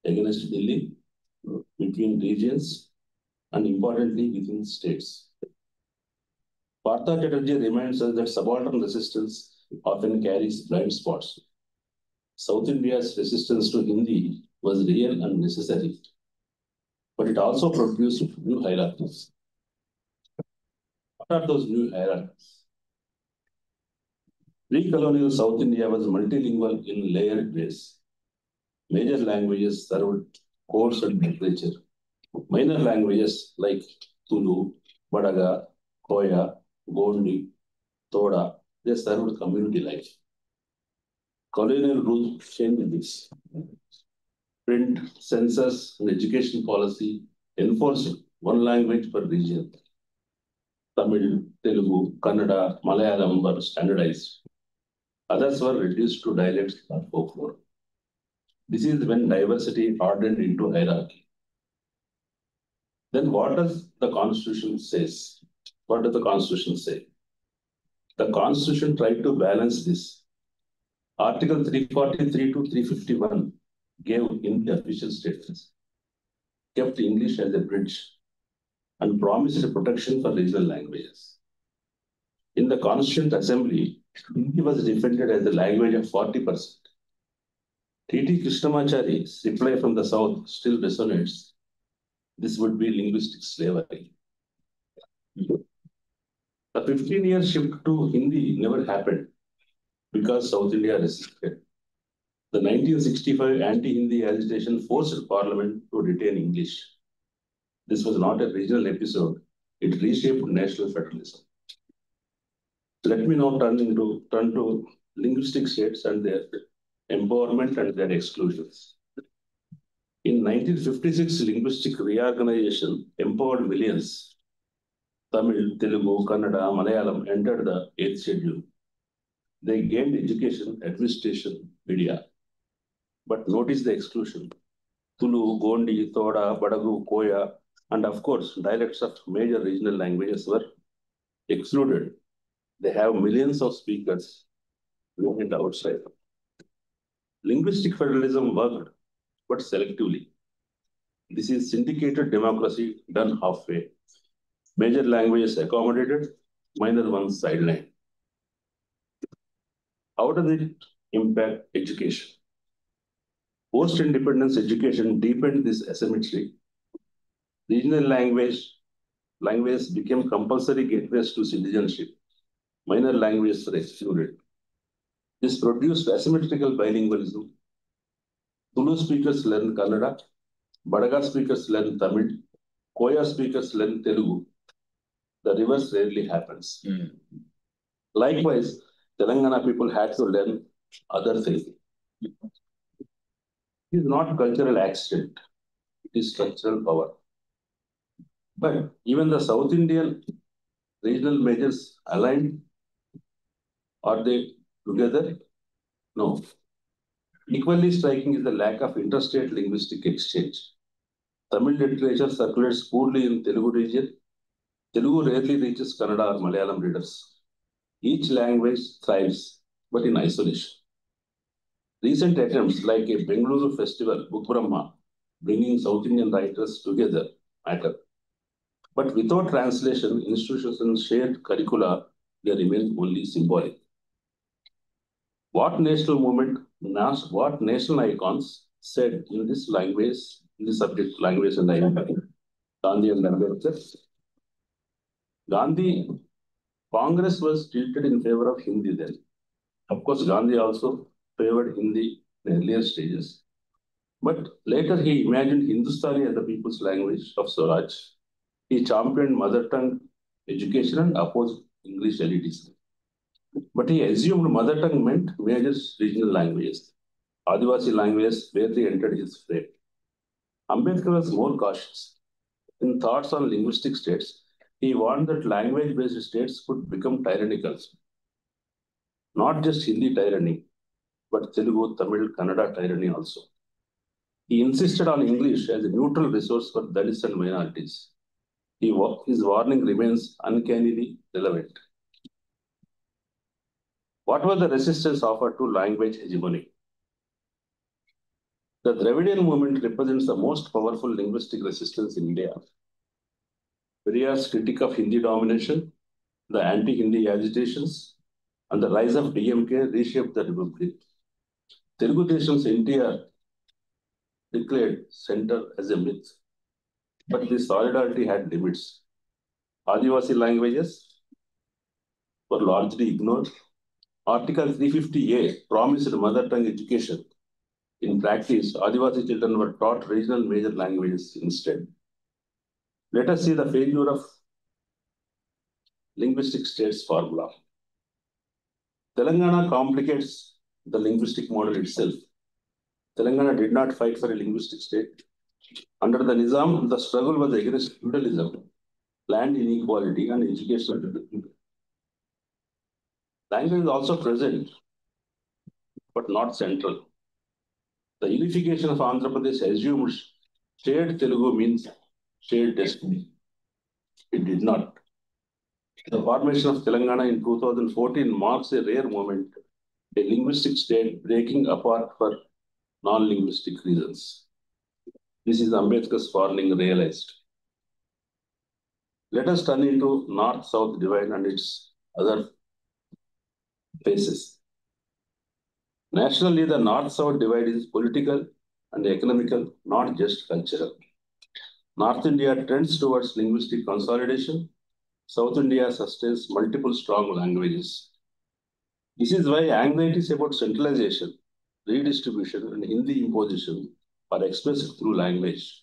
against Delhi, between regions, and importantly within states. Partha Chatterjee reminds us that subaltern resistance often carries blind spots. South India's resistance to Hindi was real and necessary, but it also produced new hierarchies. What are those new hierarchies? Pre-colonial South India was multilingual in layered ways. Major languages served courts and literature. Minor languages like Tulu, Badaga, Koya, Gondi, Toda, they served community life. Colonial rule changed this. Print, census, and education policy enforced one language per region. Tamil, Telugu, Kannada, Malayalam were standardized. Others were reduced to dialects or folklore. This is when diversity hardened into hierarchy. Then what does the Constitution say? What does the Constitution say? The Constitution tried to balance this. Article 343 to 351 gave Hindi official status, kept English as a bridge, and promised protection for regional languages. In the Constituent Assembly, Hindi was defended as the language of 40%. T.T. Krishnamachari's reply from the South still resonates. This would be linguistic slavery. The 15-year shift to Hindi never happened because South India resisted. The 1965 anti-Hindi agitation forced Parliament to retain English. This was not a regional episode. It reshaped national federalism. Let me now turn to linguistic states and their empowerment and their exclusions. In 1956, linguistic reorganization empowered millions. Tamil, Telugu, Kannada, Malayalam entered the 8th schedule. They gained education, administration, media. But notice the exclusion. Tulu, Gondi, Toda, Badagu, Koya, and of course, dialects of major regional languages were excluded. They have millions of speakers living outside. Linguistic federalism worked, but selectively. This is syndicated democracy done halfway. Major languages accommodated, minor ones sidelined. How does it impact education? Post-independence education deepened this asymmetry. Regional languages became compulsory gateways to citizenship. Minor languages were excluded. This produced asymmetrical bilingualism. Tulu speakers learn Kannada, Badaga speakers learn Tamil, Koya speakers learn Telugu. The reverse rarely happens. Likewise, Telangana people had to learn other things. It is not cultural accident. It is structural power. But even the South Indian regional majors aligned, are they together? No. Equally striking is the lack of interstate linguistic exchange. Tamil literature circulates poorly in Telugu region, Telugu rarely reaches Kannada or Malayalam readers. Each language thrives, but in isolation. Recent attempts like a Bengaluru festival, Book Brahma, bringing South Indian writers together, matter. But without translation, institutions and shared curricula, they remain only symbolic. What national movement, what national icons said in this language, in the subject language and identity? Gandhi and Ambedkar. Gandhi, Congress was tilted in favor of Hindi then. Of course, Gandhi also favored Hindi in earlier stages. But later he imagined Hindustani as the people's language of Swaraj. He championed mother tongue education and opposed English elitism. But he assumed mother tongue meant major regional languages. Adivasi languages barely entered his frame. Ambedkar was more cautious. In Thoughts on Linguistic States, he warned that language-based states could become tyrannical. Not just Hindi tyranny, but Telugu, Tamil, Kannada tyranny also. He insisted on English as a neutral resource for Dalits and minorities. His warning remains uncannily relevant. What was the resistance offered to language hegemony? The Dravidian movement represents the most powerful linguistic resistance in India. Periyar's critique of Hindi domination, the anti-Hindi agitations, and the rise of DMK reshaped the republic. Telugu Desham's NTR declared center as a myth, but this solidarity had limits. Adivasi languages were largely ignored. Article 350A promised mother tongue education. In practice, Adivasi children were taught regional major languages instead. Let us see the failure of linguistic states formula. Telangana complicates the linguistic model itself. Telangana did not fight for a linguistic state. Under the Nizam, the struggle was against feudalism, land inequality, and educational development. Language is also present, but not central. The unification of Andhra Pradesh assumed shared Telugu means shared destiny. It did not. The formation of Telangana in 2014 marks a rare moment, a linguistic state breaking apart for non-linguistic reasons. This is Ambedkar's warning realized. Let us turn into North-South divide and its other phases. Nationally, the North-South divide is political and economical, not just cultural. North India trends towards linguistic consolidation. South India sustains multiple strong languages. This is why anxieties about centralization, redistribution, and Hindi imposition are expressed through language.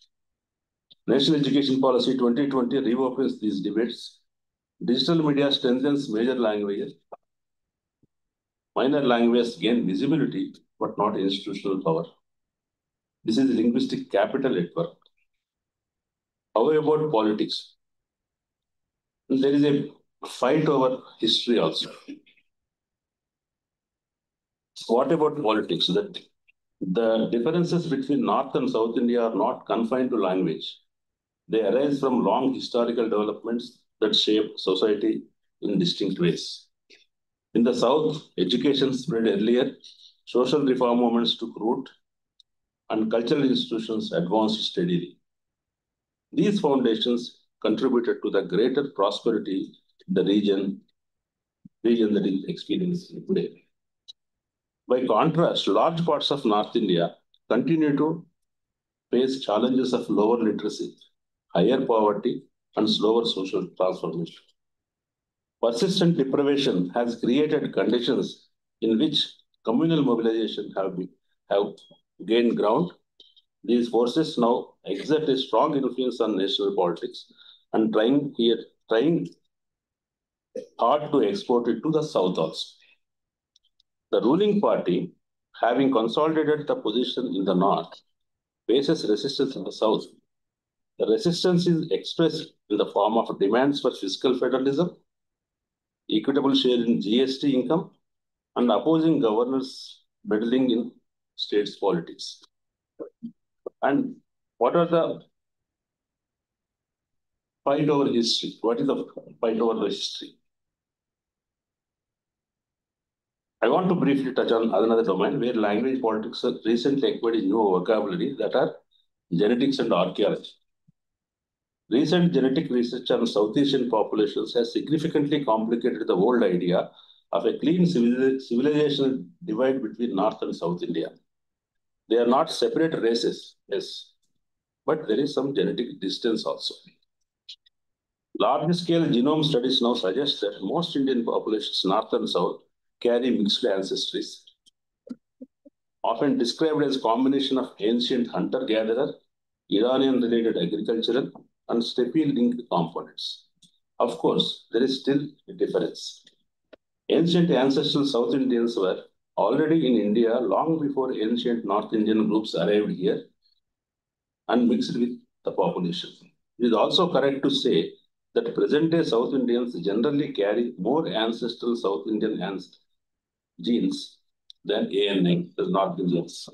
National Education Policy 2020 reopens these debates. Digital media strengthens major languages. Minor languages gain visibility, but not institutional power. This is linguistic capital at work. How about politics? There is a fight over history also. What about politics? That the differences between North and South India are not confined to language. They arise from long historical developments that shape society in distinct ways. In the South, education spread earlier, social reform movements took root, and cultural institutions advanced steadily. These foundations contributed to the greater prosperity the region that is experiencing today. By contrast, large parts of North India continue to face challenges of lower literacy, higher poverty, and slower social transformation. Persistent deprivation has created conditions in which communal mobilization have gained ground. These forces now exert a strong influence on national politics and trying hard to export it to the South also. The ruling party, having consolidated the position in the North, faces resistance in the South. The resistance is expressed in the form of demands for fiscal federalism, equitable share in GST income, and opposing governors meddling in states' politics. And what are the fight over history. What is the fight over the history? I want to briefly touch on another domain where language politics have recently acquired a new vocabulary, that are genetics and archaeology. Recent genetic research on South Asian populations has significantly complicated the old idea of a clean civilizational divide between North and South India. They are not separate races, yes, but there is some genetic distance also. Large-scale genome studies now suggest that most Indian populations, North and South, carry mixed ancestries, often described as a combination of ancient hunter-gatherer, Iranian-related agricultural, and steppe-linked components. Of course, there is still a difference. Ancient ancestral South Indians were already in India long before ancient North Indian groups arrived here and mixed with the population. It is also correct to say that present-day South Indians generally carry more ancestral South Indian genes than ANI, the North Indians.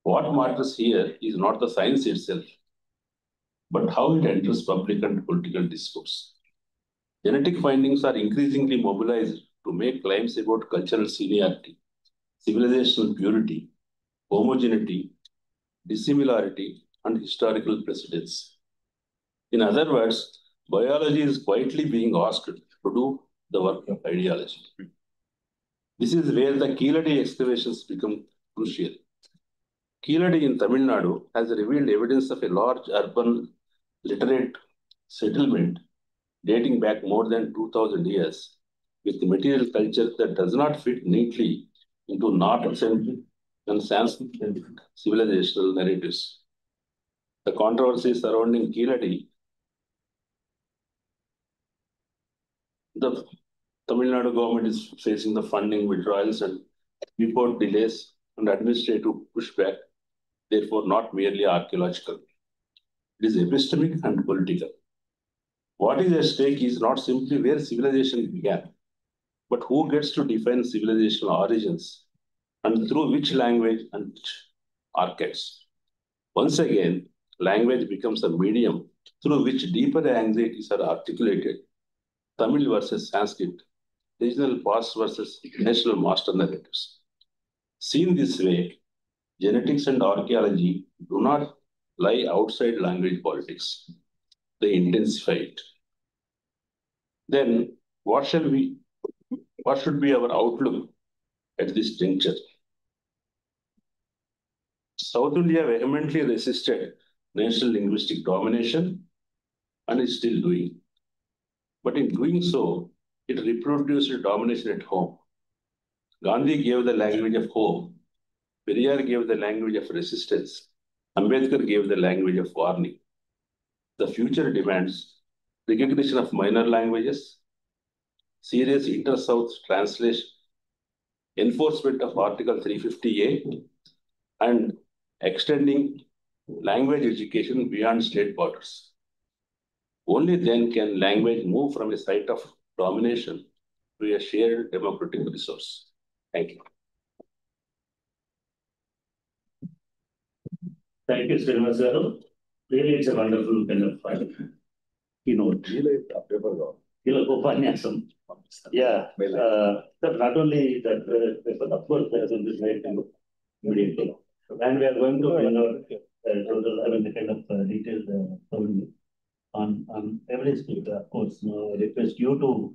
What matters here is not the science itself, but how it enters public and political discourse. Genetic findings are increasingly mobilized to make claims about cultural seniority, civilizational purity, homogeneity, dissimilarity, and historical precedence. In other words, biology is quietly being asked to do the work of ideology. This is where the Keeladi excavations become crucial. Keeladi in Tamil Nadu has revealed evidence of a large urban literate settlement dating back more than 2,000 years, with material culture that does not fit neatly into North-centric and Sanskrit civilizational narratives. The controversy surrounding Keeladi, the Tamil Nadu government is facing the funding withdrawals and report delays and administrative pushback, therefore not merely archaeological. It is epistemic and political. What is at stake is not simply where civilization began, but who gets to define civilizational origins and through which language and which archives. Once again, language becomes a medium through which deeper anxieties are articulated. Tamil versus Sanskrit, regional past versus national master narratives. Seen this way, genetics and archaeology do not lie outside language politics. They intensify it. Then what should be our outlook at this juncture? South India vehemently resisted national linguistic domination and is still doing. But in doing so, it reproduced domination at home. Gandhi gave the language of home. Periyar gave the language of resistance. Ambedkar gave the language of warning. The future demands recognition of minor languages, serious inter-South translation, enforcement of Article 350A, and extending language education beyond state borders. Only then can language move from a site of domination to a shared democratic resource. Thank you. Thank you, Srinivas garu. Really, it's a wonderful kind of keynote. Yeah, not only that, but of course, there is this right immediately. And we are going to total, the kind of detailed summary on every speaker. Of course, I request you to,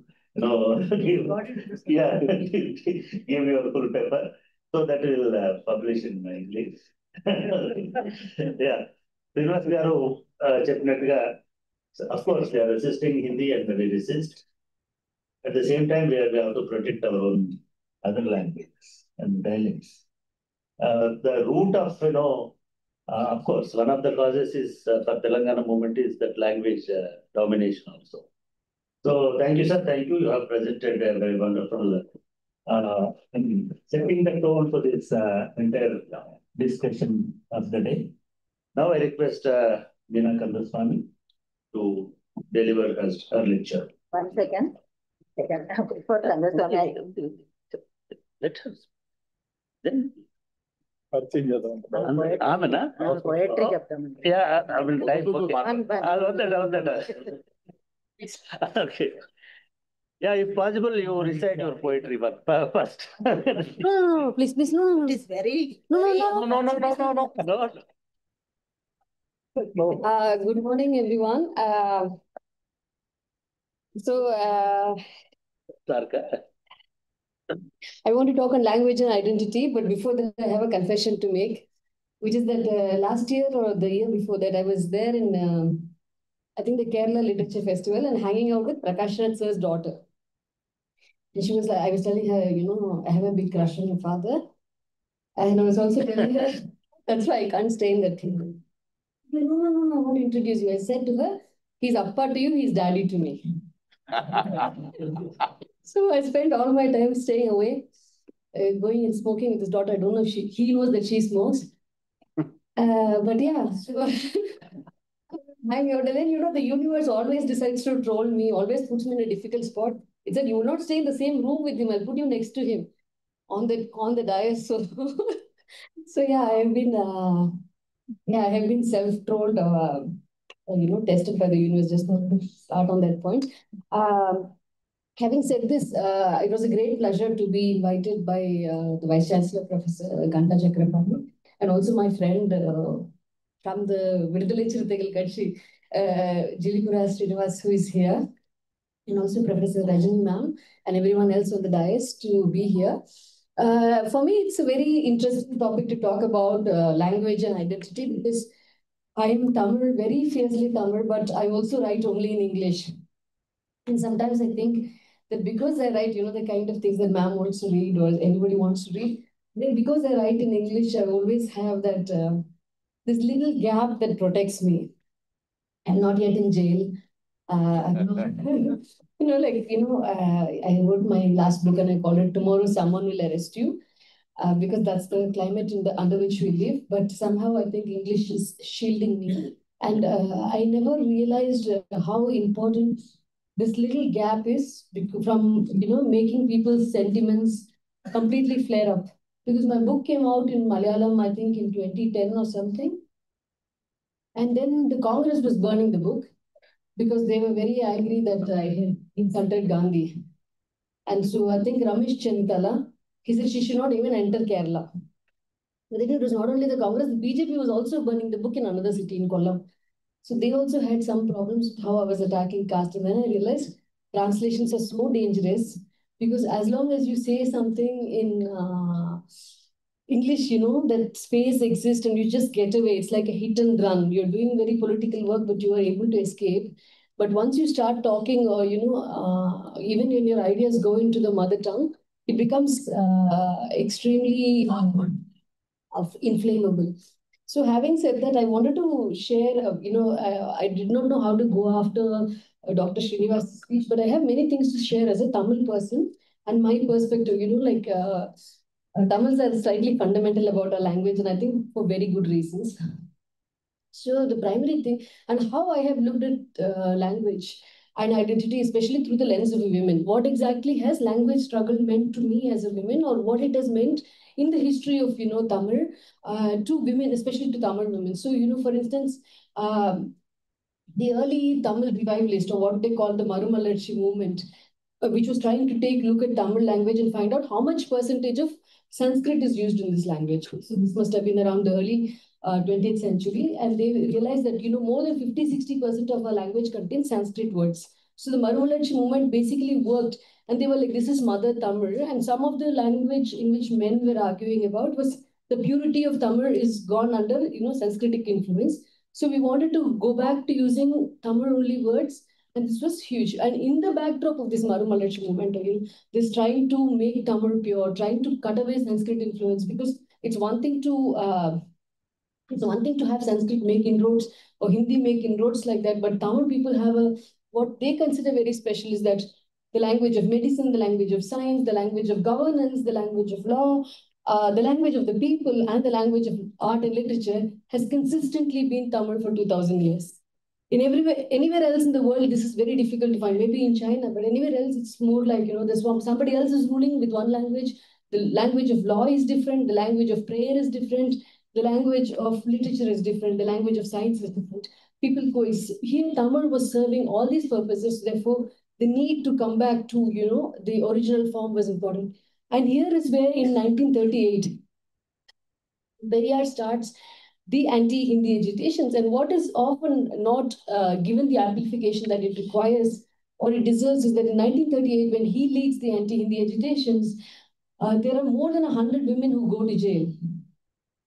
give your full paper, so that we will publish in English. Yeah, Srinivas garu చెప్పినట్టుగా, of course, they are resisting Hindi and we resist. At the same time, we have to protect our own other languages and dialects. The root of, of course, one of the causes is for Telangana movement is that language domination also. So thank you, sir. Thank you. You have presented a very wonderful setting the tone for this entire discussion of the day. Now I request Meena Kandaswamy to deliver her lecture. 1 second. Before Kandaswamy, I will do. Let us. Then ఆమెనా? Poetry చెప్తామండి. Yeah, I will type. Okay. I'll want that. Okay. Yeah, if possible, you recite your poetry first. No, please, no. It is very. No. No. Good morning, everyone. Sarka. I want to talk on language and identity, but before that, I have a confession to make, which is that last year or the year before that, I was there in, I think, the Kerala Literature Festival and hanging out with Prakash Raj sir's daughter. And she was like, I was telling her, I have a big crush on your father. And I was also telling her, that's why I can't stay in that thing. No, I want to introduce you. I said to her, he's appa to you, he's daddy to me. So I spent all my time staying away, going and smoking with his daughter. I don't know if he knows that she smokes. But yeah, so hanging out. And then, the universe always decides to troll me, always puts me in a difficult spot. It said, you will not stay in the same room with him. I'll put you next to him on the dais. So yeah, I have been self-trolled, tested by the universe. Just not to start on that point. Having said this, it was a great pleasure to be invited by the Vice Chancellor, Professor Ganta Chakrabarty, and also my friend from the Vidudalai Chiruthaigal Katchi, Jilipura Srinivas, who is here, and also Professor Rajani ma'am, and everyone else on the dais to be here. For me, it's a very interesting topic to talk about language and identity, because I'm Tamil, very fiercely Tamil, but I also write only in English. And sometimes I think that because I write, the kind of things that ma'am wants to read or anybody wants to read, then because I write in English, I always have that this little gap that protects me. I'm not yet in jail. I wrote my last book and I called it Tomorrow Someone Will Arrest You, because that's the climate under which we live. But somehow I think English is shielding me. And I never realized how important this little gap is from, making people's sentiments completely flare up. Because my book came out in Malayalam, I think in 2010 or something. And then the Congress was burning the book because they were very angry that I had insulted Gandhi. And so I think Ramesh Chentala, he said she should not even enter Kerala. But then it was not only the Congress, the BJP was also burning the book in another city in Kollam. So they also had some problems with how I was attacking caste. And then I realized translations are so dangerous, because as long as you say something in English, that space exists and you just get away. It's like a hit and run. You're doing very political work, but you are able to escape. But once you start talking, or, even when your ideas go into the mother tongue, it becomes extremely inflammable. So having said that, I wanted to share, I did not know how to go after Dr. Srinivas' speech, but I have many things to share as a Tamil person and my perspective. Tamils are slightly fundamental about our language, and I think for very good reasons. So the primary thing, and how I have looked at language and identity, especially through the lens of a woman. What exactly has language struggle meant to me as a woman, or what it has meant in the history of, Tamil to women, especially to Tamil women. So, for instance, the early Tamil revivalist, or what they call the Marumalarchi movement, which was trying to take a look at Tamil language and find out how much percentage of Sanskrit is used in this language. So this must have been around the early 20th century. And they realized that, more than 50-60% of our language contains Sanskrit words. So the Marumalarchi movement basically worked. And they were like, this is Mother Tamil. And some of the language in which men were arguing about was the purity of Tamil is gone under, Sanskritic influence. So we wanted to go back to using Tamil-only words. And this was huge. And in the backdrop of this Marumalarchi movement, this trying to make Tamil pure, trying to cut away Sanskrit influence, because it's one thing to have Sanskrit make inroads or Hindi make inroads like that, but Tamil people have what they consider very special is that the language of medicine, the language of science, the language of governance, the language of law, the language of the people, and the language of art and literature has consistently been Tamil for 2000 years. Anywhere else in the world, this is very difficult to find. Maybe in China, but anywhere else, it's more like, there's somebody else is ruling with one language. The language of law is different. The language of prayer is different. The language of literature is different. The language of science is different. People coexist. Here, Tamil was serving all these purposes. Therefore, the need to come back to, the original form was important. And here is where in 1938, Periyar starts the anti-Hindi agitations. And what is often not given the amplification that it requires or it deserves is that in 1938, when he leads the anti-Hindi agitations, there are more than 100 women who go to jail.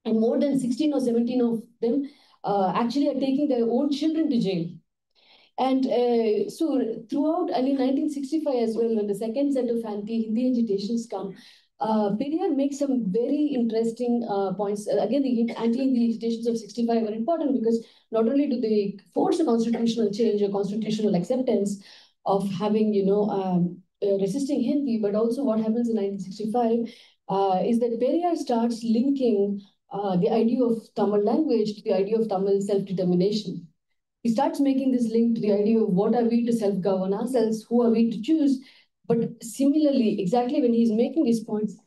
And more than 16 or 17 of them actually are taking their own children to jail. And so throughout, and in 1965 as well, when the second set of anti-Hindi agitations come, Periyar makes some very interesting points. Again, the anti-Hindi agitations of 65 are important because not only do they force a constitutional change or constitutional acceptance of having, resisting Hindi, but also what happens in 1965 is that Periyar starts linking the idea of Tamil language to the idea of Tamil self-determination. He starts making this link to the idea of what are we to self-govern ourselves, who are we to choose. But similarly, exactly when he's making these points,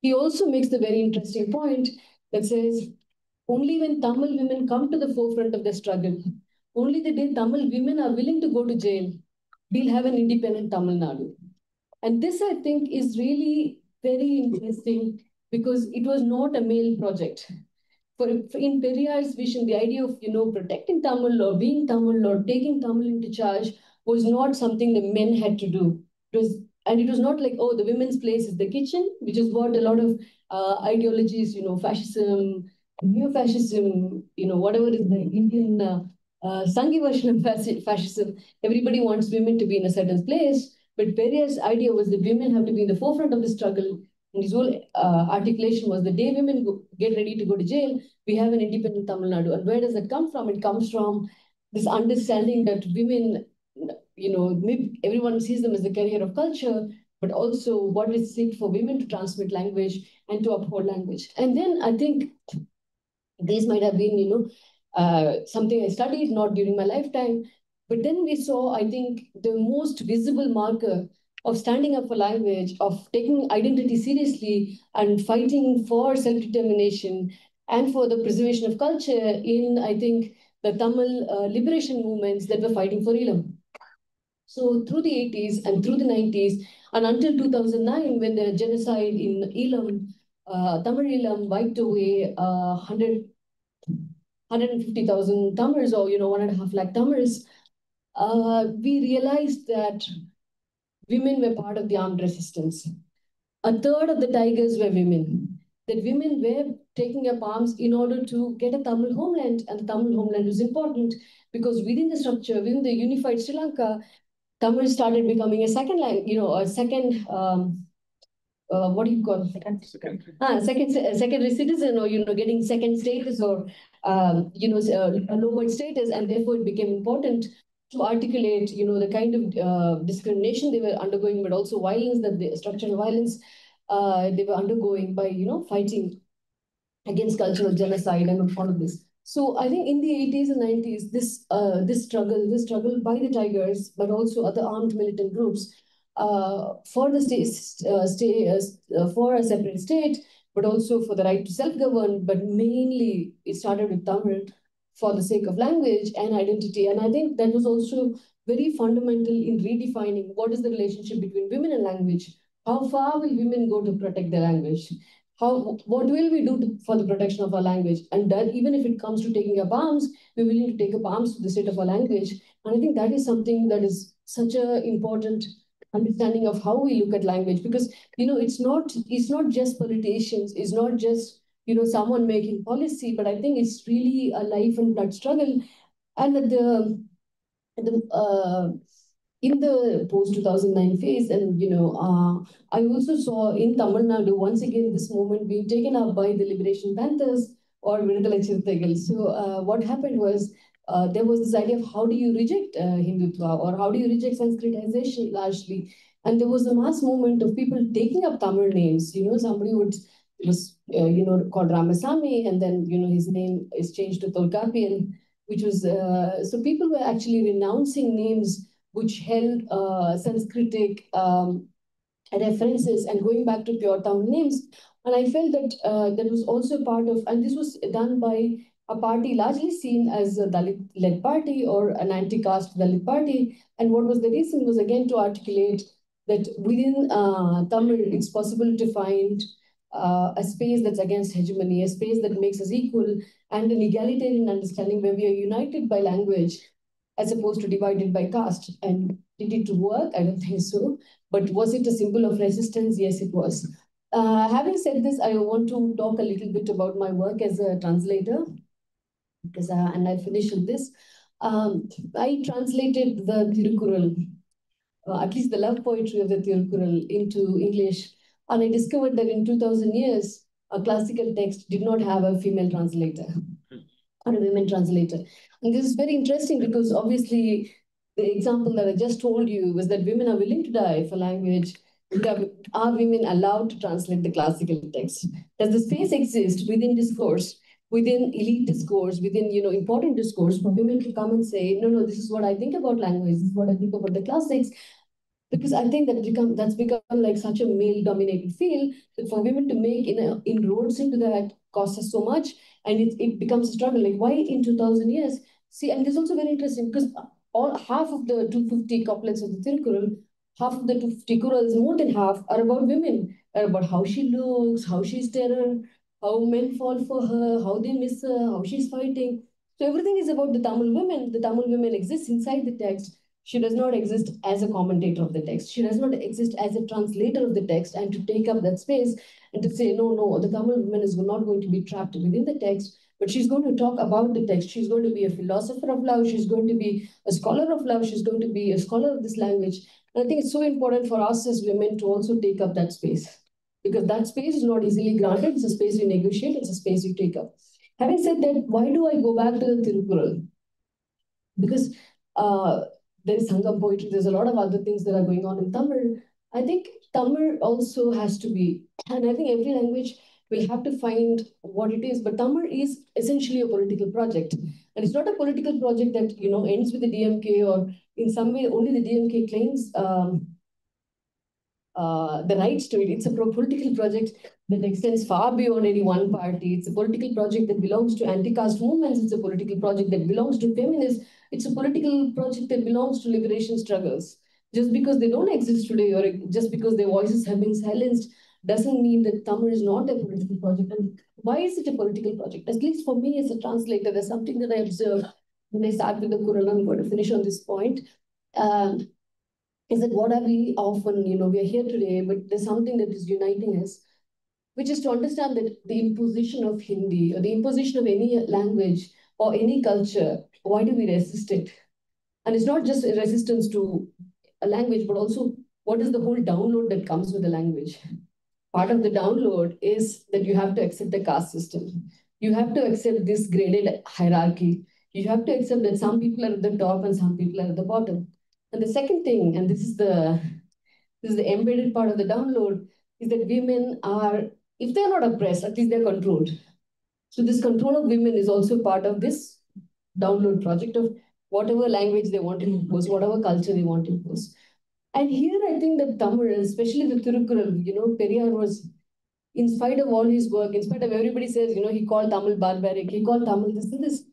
he also makes the very interesting point that says, only when Tamil women come to the forefront of the struggle, only the day Tamil women are willing to go to jail, we'll have an independent Tamil Nadu. And this, I think, is really very interesting because it was not a male project. For in Periyar's vision, the idea of protecting Tamil or being Tamil or taking Tamil into charge was not something the men had to do. And it was not like, oh, the women's place is the kitchen, which is what a lot of ideologies, fascism, neo-fascism, whatever is the Indian Sanghi version of fascism. Everybody wants women to be in a certain place, but Periyar's idea was that women have to be in the forefront of the struggle. And his whole articulation was the day women get ready to go to jail, we have an independent Tamil Nadu. And where does that come from? It comes from this understanding that women, maybe everyone sees them as the carrier of culture, but also what is it for women to transmit language and to uphold language. And then I think these might have been, something I studied, not during my lifetime. But then we saw, I think, the most visible marker of standing up for language, of taking identity seriously and fighting for self-determination and for the preservation of culture in, I think, the Tamil liberation movements that were fighting for Elam. So through the 80s and through the 90s and until 2009, when the genocide in Elam, Tamil Elam wiped away 150,000 Tamils or 1.5 lakh Tamils, we realized that women were part of the armed resistance. A third of the tigers were women. That women were taking up arms in order to get a Tamil homeland, and the Tamil homeland was important because within the structure, within the unified Sri Lanka, Tamil started becoming a second language, a second, what do you call it? Secondary citizen, or getting second status, or a lower status, and therefore it became important to articulate, the kind of discrimination they were undergoing, but also violence, that the structural violence they were undergoing by, fighting against cultural genocide and all of this. So I think in the 80s and 90s, this struggle by the Tigers, but also other armed militant groups, for the for a separate state, but also for the right to self-govern. But mainly, it started with Tamil for the sake of language and identity. And I think that was also very fundamental in redefining what is the relationship between women and language. How far will women go to protect their language? What will we do for the protection of our language? And that even if it comes to taking up arms, we're willing to take up arms for the state of our language. And I think that is something that is such an important understanding of how we look at language, because it's not just politicians, it's not just someone making policy, but I think it's really a life and blood struggle. And in the post-2009 phase, and I also saw in Tamil Nadu once again this movement being taken up by the Liberation Panthers or Viduthalai Chirutaigal. So what happened was there was this idea of how do you reject Hindutva, or how do you reject Sanskritization largely, and there was a mass movement of people taking up Tamil names. Somebody was called Ramasamy, and then his name is changed to Tolkapian, which was so people were actually renouncing names which held Sanskritic references and going back to pure town names. And I felt that that was also part of, and this was done by a party largely seen as a Dalit-led party or an anti-caste Dalit party. And what was the reason was again to articulate that within Tamil, it's possible to find a space that's against hegemony, a space that makes us equal, and an egalitarian understanding where we are united by language as opposed to divided by caste. And did it work? I don't think so. But was it a symbol of resistance? Yes, it was. Having said this, I want to talk a little bit about my work as a translator, because and I finished with this. I translated the Tirukural, at least the love poetry of the Tirukural, into English, and I discovered that in 2000 years, a classical text did not have a female translator or a women translator. And this is very interesting because obviously the example that I just told you was that women are willing to die for language. Are women allowed to translate the classical text? Does the space exist within discourse, within elite discourse, within important discourse, for women to come and say, no, this is what I think about language, this is what I think about the classics? Because I think that's become like such a male-dominated field that for women to make inroads into that costs us so much, and it becomes a struggle. Like why in 2000 years? See, and this is also very interesting because half of the 250 couplets of the Tirukural, half of the 250 kurals, more than half, are about women, are about how she looks, how she's terror, how men fall for her, how they miss her, how she's fighting. So everything is about the Tamil women. The Tamil women exist inside the text. She does not exist as a commentator of the text. She does not exist as a translator of the text and to take up that space and to say, no, the Tamil woman is not going to be trapped within the text, but she's going to talk about the text. She's going to be a philosopher of love. She's going to be a scholar of love. She's going to be a scholar of this language. And I think it's so important for us as women to also take up that space, because that space is not easily granted. It's a space you negotiate. It's a space you take up. Having said that, why do I go back to the Tirukural? Because there is Sangam poetry. There's a lot of other things that are going on in Tamil. I think Tamil also has to be, and I think every language will have to find what it is. But Tamil is essentially a political project. And it's not a political project that, ends with the DMK, or in some way only the DMK claims the rights to it. It's a political project that extends far beyond any one party. It's a political project that belongs to anti-caste movements. It's a political project that belongs to feminists. It's a political project that belongs to liberation struggles. Just because they don't exist today, or just because their voices have been silenced, doesn't mean that Tamil is not a political project. And why is it a political project? At least for me as a translator, there's something that I observe when I start with the Kural. I'm going to finish on this point. Is that what are we often, we are here today, but there's something that is uniting us, which is to understand that the imposition of Hindi or the imposition of any language or any culture, why do we resist it? And it's not just a resistance to a language, but also what is the whole download that comes with the language? Part of the download is that you have to accept the caste system. You have to accept this graded hierarchy. You have to accept that some people are at the top and some people are at the bottom. And the second thing, and this is the embedded part of the download, is that women are, if they're not oppressed, at least they're controlled. So this control of women is also part of this download project of whatever language they want to impose, whatever culture they want to impose. And here I think that Tamil, especially the Tirukural, Periyar was, in spite of all his work, in spite of everybody says, he called Tamil barbaric, he called Tamil this and this.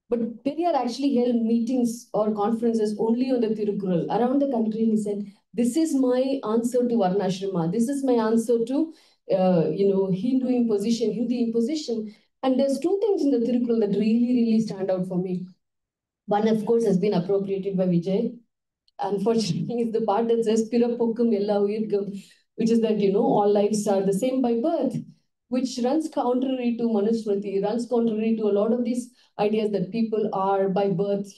But Periyar actually held meetings or conferences only on the Tirukural around the country. And he said, this is my answer to Varnashrama. This is my answer to, Hindu imposition, Hindi imposition. And there's two things in the Tirukural that really, really stand out for me. One, of course, has been appropriated by Vijay. Unfortunately, is the part that says, Pirapokkum ella uyirgam, which is that, all lives are the same by birth, which runs contrary to Manusmriti, runs contrary to a lot of these ideas that people are by birth,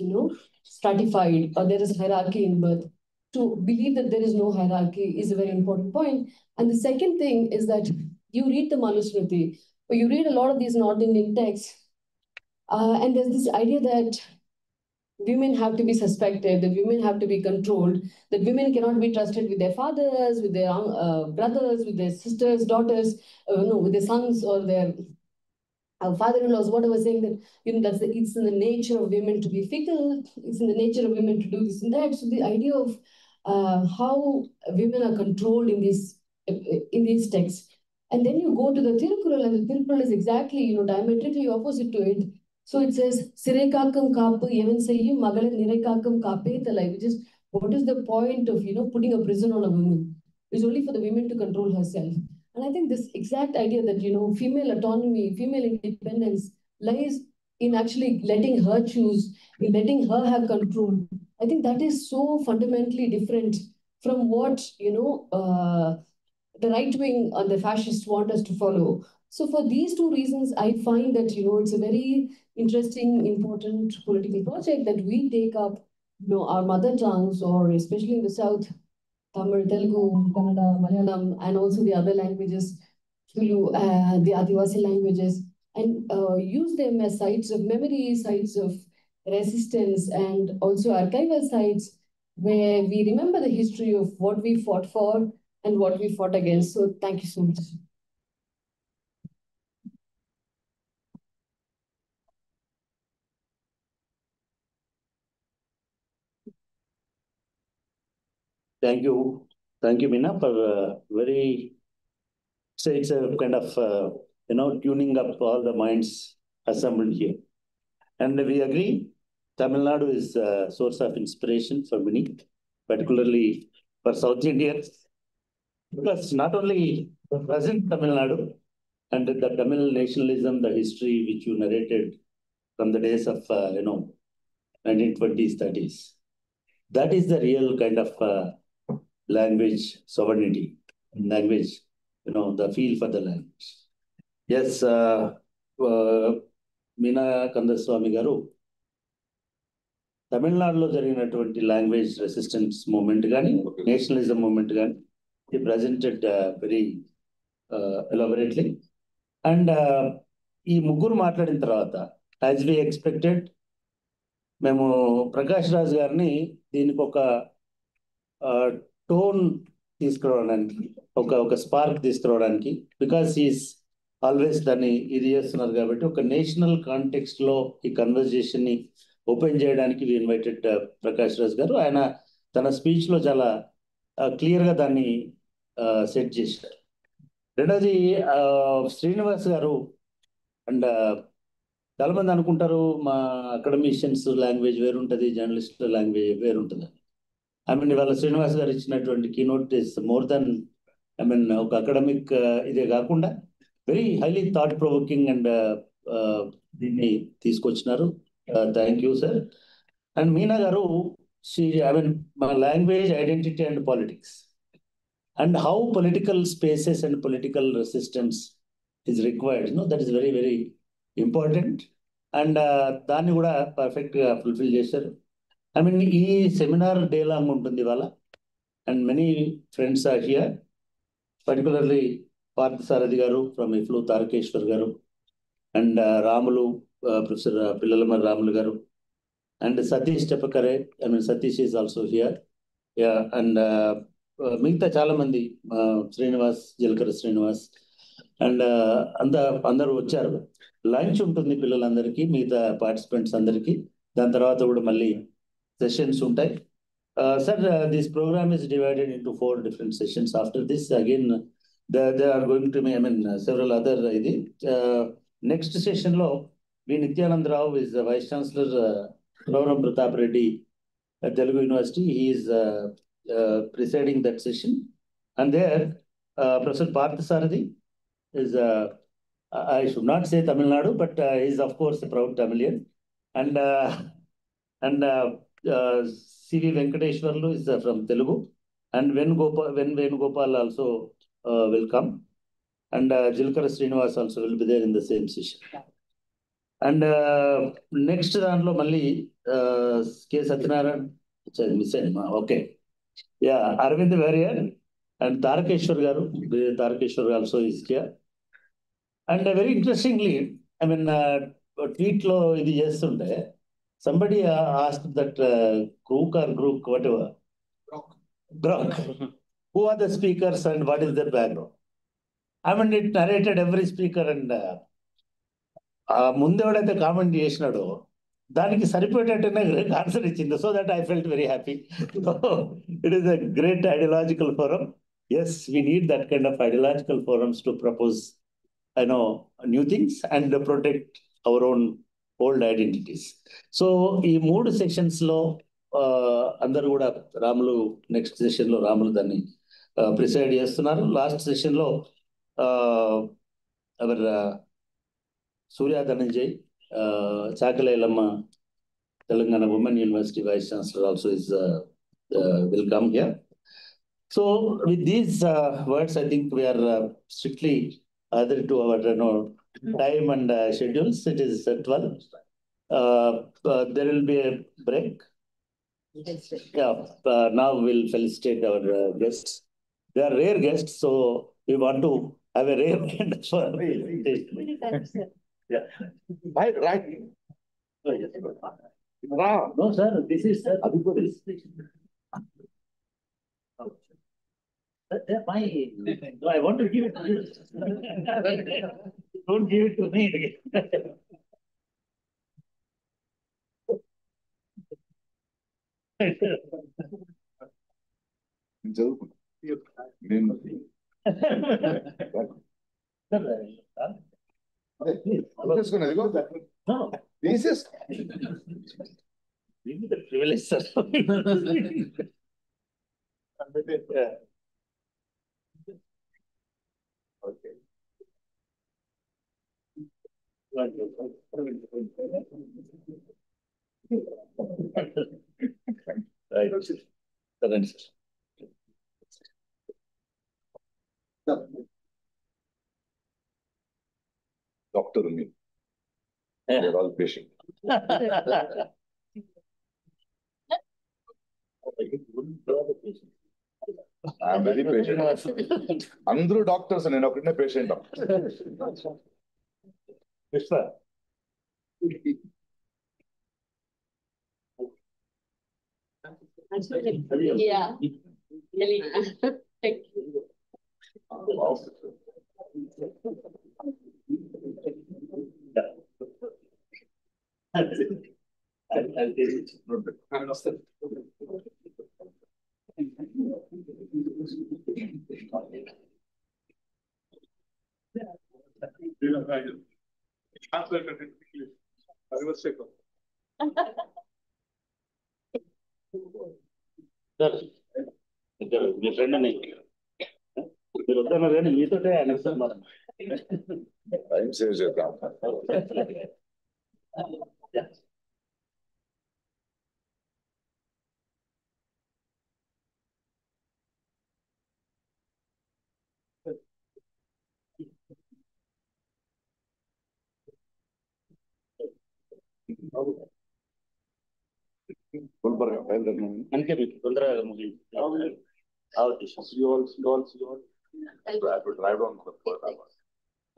stratified, or there is hierarchy in birth. To believe that there is no hierarchy is a very important point. And the second thing is that you read the Manusmriti, or you read a lot of these North Indian texts, and there's this idea that women have to be suspected, that women have to be controlled, that women cannot be trusted with their fathers, with their brothers, with their sisters, daughters, with their sons or their father-in-laws, whatever, saying that, it's in the nature of women to be fickle, it's in the nature of women to do this and that. So the idea of how women are controlled in these texts. And then you go to the Tirukkural, and the Tirukkural is exactly, diametrically opposite to it. So it says, Sirekakam Kapu, Yevan Seyyum, Magala Nirekakam Kape Thalai, which is, what is the point of, putting a prison on a woman? It's only for the women to control herself. And I think this exact idea that, female autonomy, female independence lies in actually letting her choose, in letting her have control. I think that is so fundamentally different from what, the right wing and the fascists want us to follow. So for these two reasons, I find that, it's a very interesting, important political project that we take up, our mother tongues, or especially in the South, Tamil, Telugu, Kannada, Malayalam, and also the other languages, Tulu, the Adivasi languages, and use them as sites of memory, sites of resistance, and also archival sites where we remember the history of what we fought for and what we fought against. So thank you so much. Thank you, Meena, for very. So it's a kind of tuning up all the minds assembled here, and we agree. Tamil Nadu is a source of inspiration for many, particularly for South Indians, because not only the present Tamil Nadu and the Tamil nationalism, the history which you narrated from the days of 1920s, 30s, that is the real kind of language sovereignty, language, the feel for the language. Yes, Meena Kandaswamy garu, తమిళనాడులో జరిగినటువంటి language resistance moment కానీ nationalism moment కానీ he presented very elaborately. And ఈ ముగ్గురు మాట్లాడిన తర్వాత as we expected మేము ప్రకాష్ రాజ్ గారిని దీనికి ఒక టోన్ తీసుకురావడానికి, ఒక స్పార్క్ తీసుకురావడానికి, బికాస్ ఈస్ ఆల్వేస్ దాన్ని ఇది చేస్తున్నారు కాబట్టి ఒక నేషనల్ కాంటెక్స్ట్ లో ఈ కన్వర్జేషన్ ని ఓపెన్ చేయడానికి వి ఇన్వైటెడ్ ప్రకాష్ రాజ్ గారు. ఆయన తన స్పీచ్ లో చాలా క్లియర్ గా దాన్ని సెట్ చేశారు. రెండోది శ్రీనివాస్ గారు, అండ్ చాలా మంది అనుకుంటారు మా అకాడమిషియన్స్ లాంగ్వేజ్ వేరుంటుంది, జర్నలిస్ట్ లాంగ్వేజ్ వేరుంటుంది. ఐ మీన్ ఇవాళ శ్రీనివాస్ గారు ఇచ్చినటువంటి కీనోట్ ఇస్ మోర్ దెన్ ఒక అకాడమిక్ ఇదే కాకుండా very highly thought provoking and దీన్ని తీసుకొచ్చినారు. Thank you sir. And Meena గారు, మా language identity and politics and how political spaces and political resistance is required, that is very, very important. And దాన్ని కూడా perfect గా ఫుల్ఫిల్ చేశారు. ఐ మీన్ ఈ seminar day long ఉంటుంది ఇవాళ, and many friends are here, particularly Parthasarathy గారు from EFLU, Tarakeshwar గారు, and Ramulu, professor Pillalamarri Ramulu గారు, అండ్ సతీష్ చెప్పకరే, I mean Satish is also here, and మిగతా చాలా మంది, శ్రీనివాస్, జలకర శ్రీనివాస్, అండ్ అందరూ వచ్చారు. లంచ్ ఉంటుంది పిల్లలందరికీ, మిగతా పార్టిసిపెంట్స్ అందరికీ. దాని తర్వాత కూడా మళ్ళీ సెషన్స్ ఉంటాయి. Sir, this program is divided into 4 different sessions. After this, again, there are going to be, several other ఇది. నెక్స్ట్ సెషన్ లో వి Nityananda Rao is the Vice Chancellor, Program Pratap Reddy at Telugu University. He is presiding that session. And there, Professor Parthasarathi is, I should not say Tamil Nadu, but he is of course a proud Tamilian. And C.V. Venkateshwarlu is from Telugu. And Venugopal also will come. And Jilkara Srinivas also will be there in the same session. And next దాంట్లో మళ్ళీ K. Satyanarayan, miss అయ్యమా, okay, Arvind Warrier and Tarakeshwar గారు, Tarakeshwar also is here. And very interestingly, tweet లో ఇది చేస్తుంటే somebody asked that Grok whatever Grok, who are the speakers and what is their background. It narrated every speaker. And ముందు ఎవడైతే comment చేసినాడో దానికి సరిపోయేటట్టునే answer ఇచ్చింది. So that I felt very happy. So it is a great ideological forum. Yes, we need that kind of ideological forums to propose, new things and protect our own old identities. So ఈ 3 sessions లో అందరూ కూడా Ramulu next session లో రాములు దాన్ని preside చేస్తున్నారు. Last session లో hour Surya Dhananjay, చాకలేలమ్మ Telangana Women University Vice Chancellor also is will come here. So with these words, I think we are strictly adhered to our time and schedules. It is 12. There will be a break. Yeah. Now we'll felicitate our guests. They are rare guests, so we want to have a rare kind of felicitation. Yeah. Right. Oh, yes. No, sir. This is sir. My, no, I want to give it to you. Don't give it to me again. No, This is give me the privilege, sir. Yeah. Okay. Right. doctor me. Yeah. They're all patient. I'm very patient. అందరూ doctors, నేను ఒకటే patient. Yeah. Really. Thank you. I'll take it. Me friend అని మీరు వద్దన్నారు కానీ మీతోటే అనిస్తున్నారు. Time save చేద్దాం. గుల్బర్గా బయలుదేరినాను. అందుకే మీకు తొందరగా ముగించి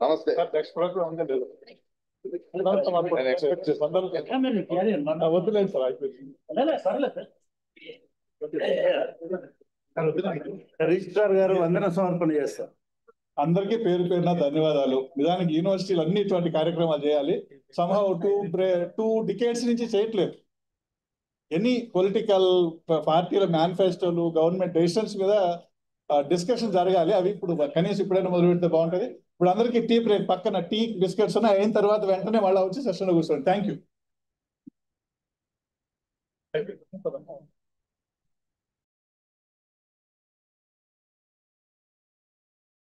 నమస్తే. రిజిస్ట్రార్ గారు వందన సమర్పణ చేస్తారు. అందరికీ పేరు పేరున ధన్యవాదాలు. నిజానికి యూనివర్సిటీలు అన్ని ఇటువంటి కార్యక్రమాలు చేయాలి. somehow 2 decades నుంచి చేయట్లేదు. ఎనీ పొలిటికల్ పార్టీల మేనిఫెస్టోలు, గవర్నమెంట్ డెసిషన్స్ మీద డిస్కషన్ జరగాలి. అవి ఇప్పుడు కనీసం ఇప్పుడైనా మొదలు పెడితే బాగుంటుంది. ఇప్పుడు అందరికీ టీ బ్రేక్, పక్కన టీ బిస్కెట్స్ ఉన్నాయి. అయిన తర్వాత వెంటనే మళ్ళీ వచ్చి సెషన్లో కూర్చోండి. Thank you.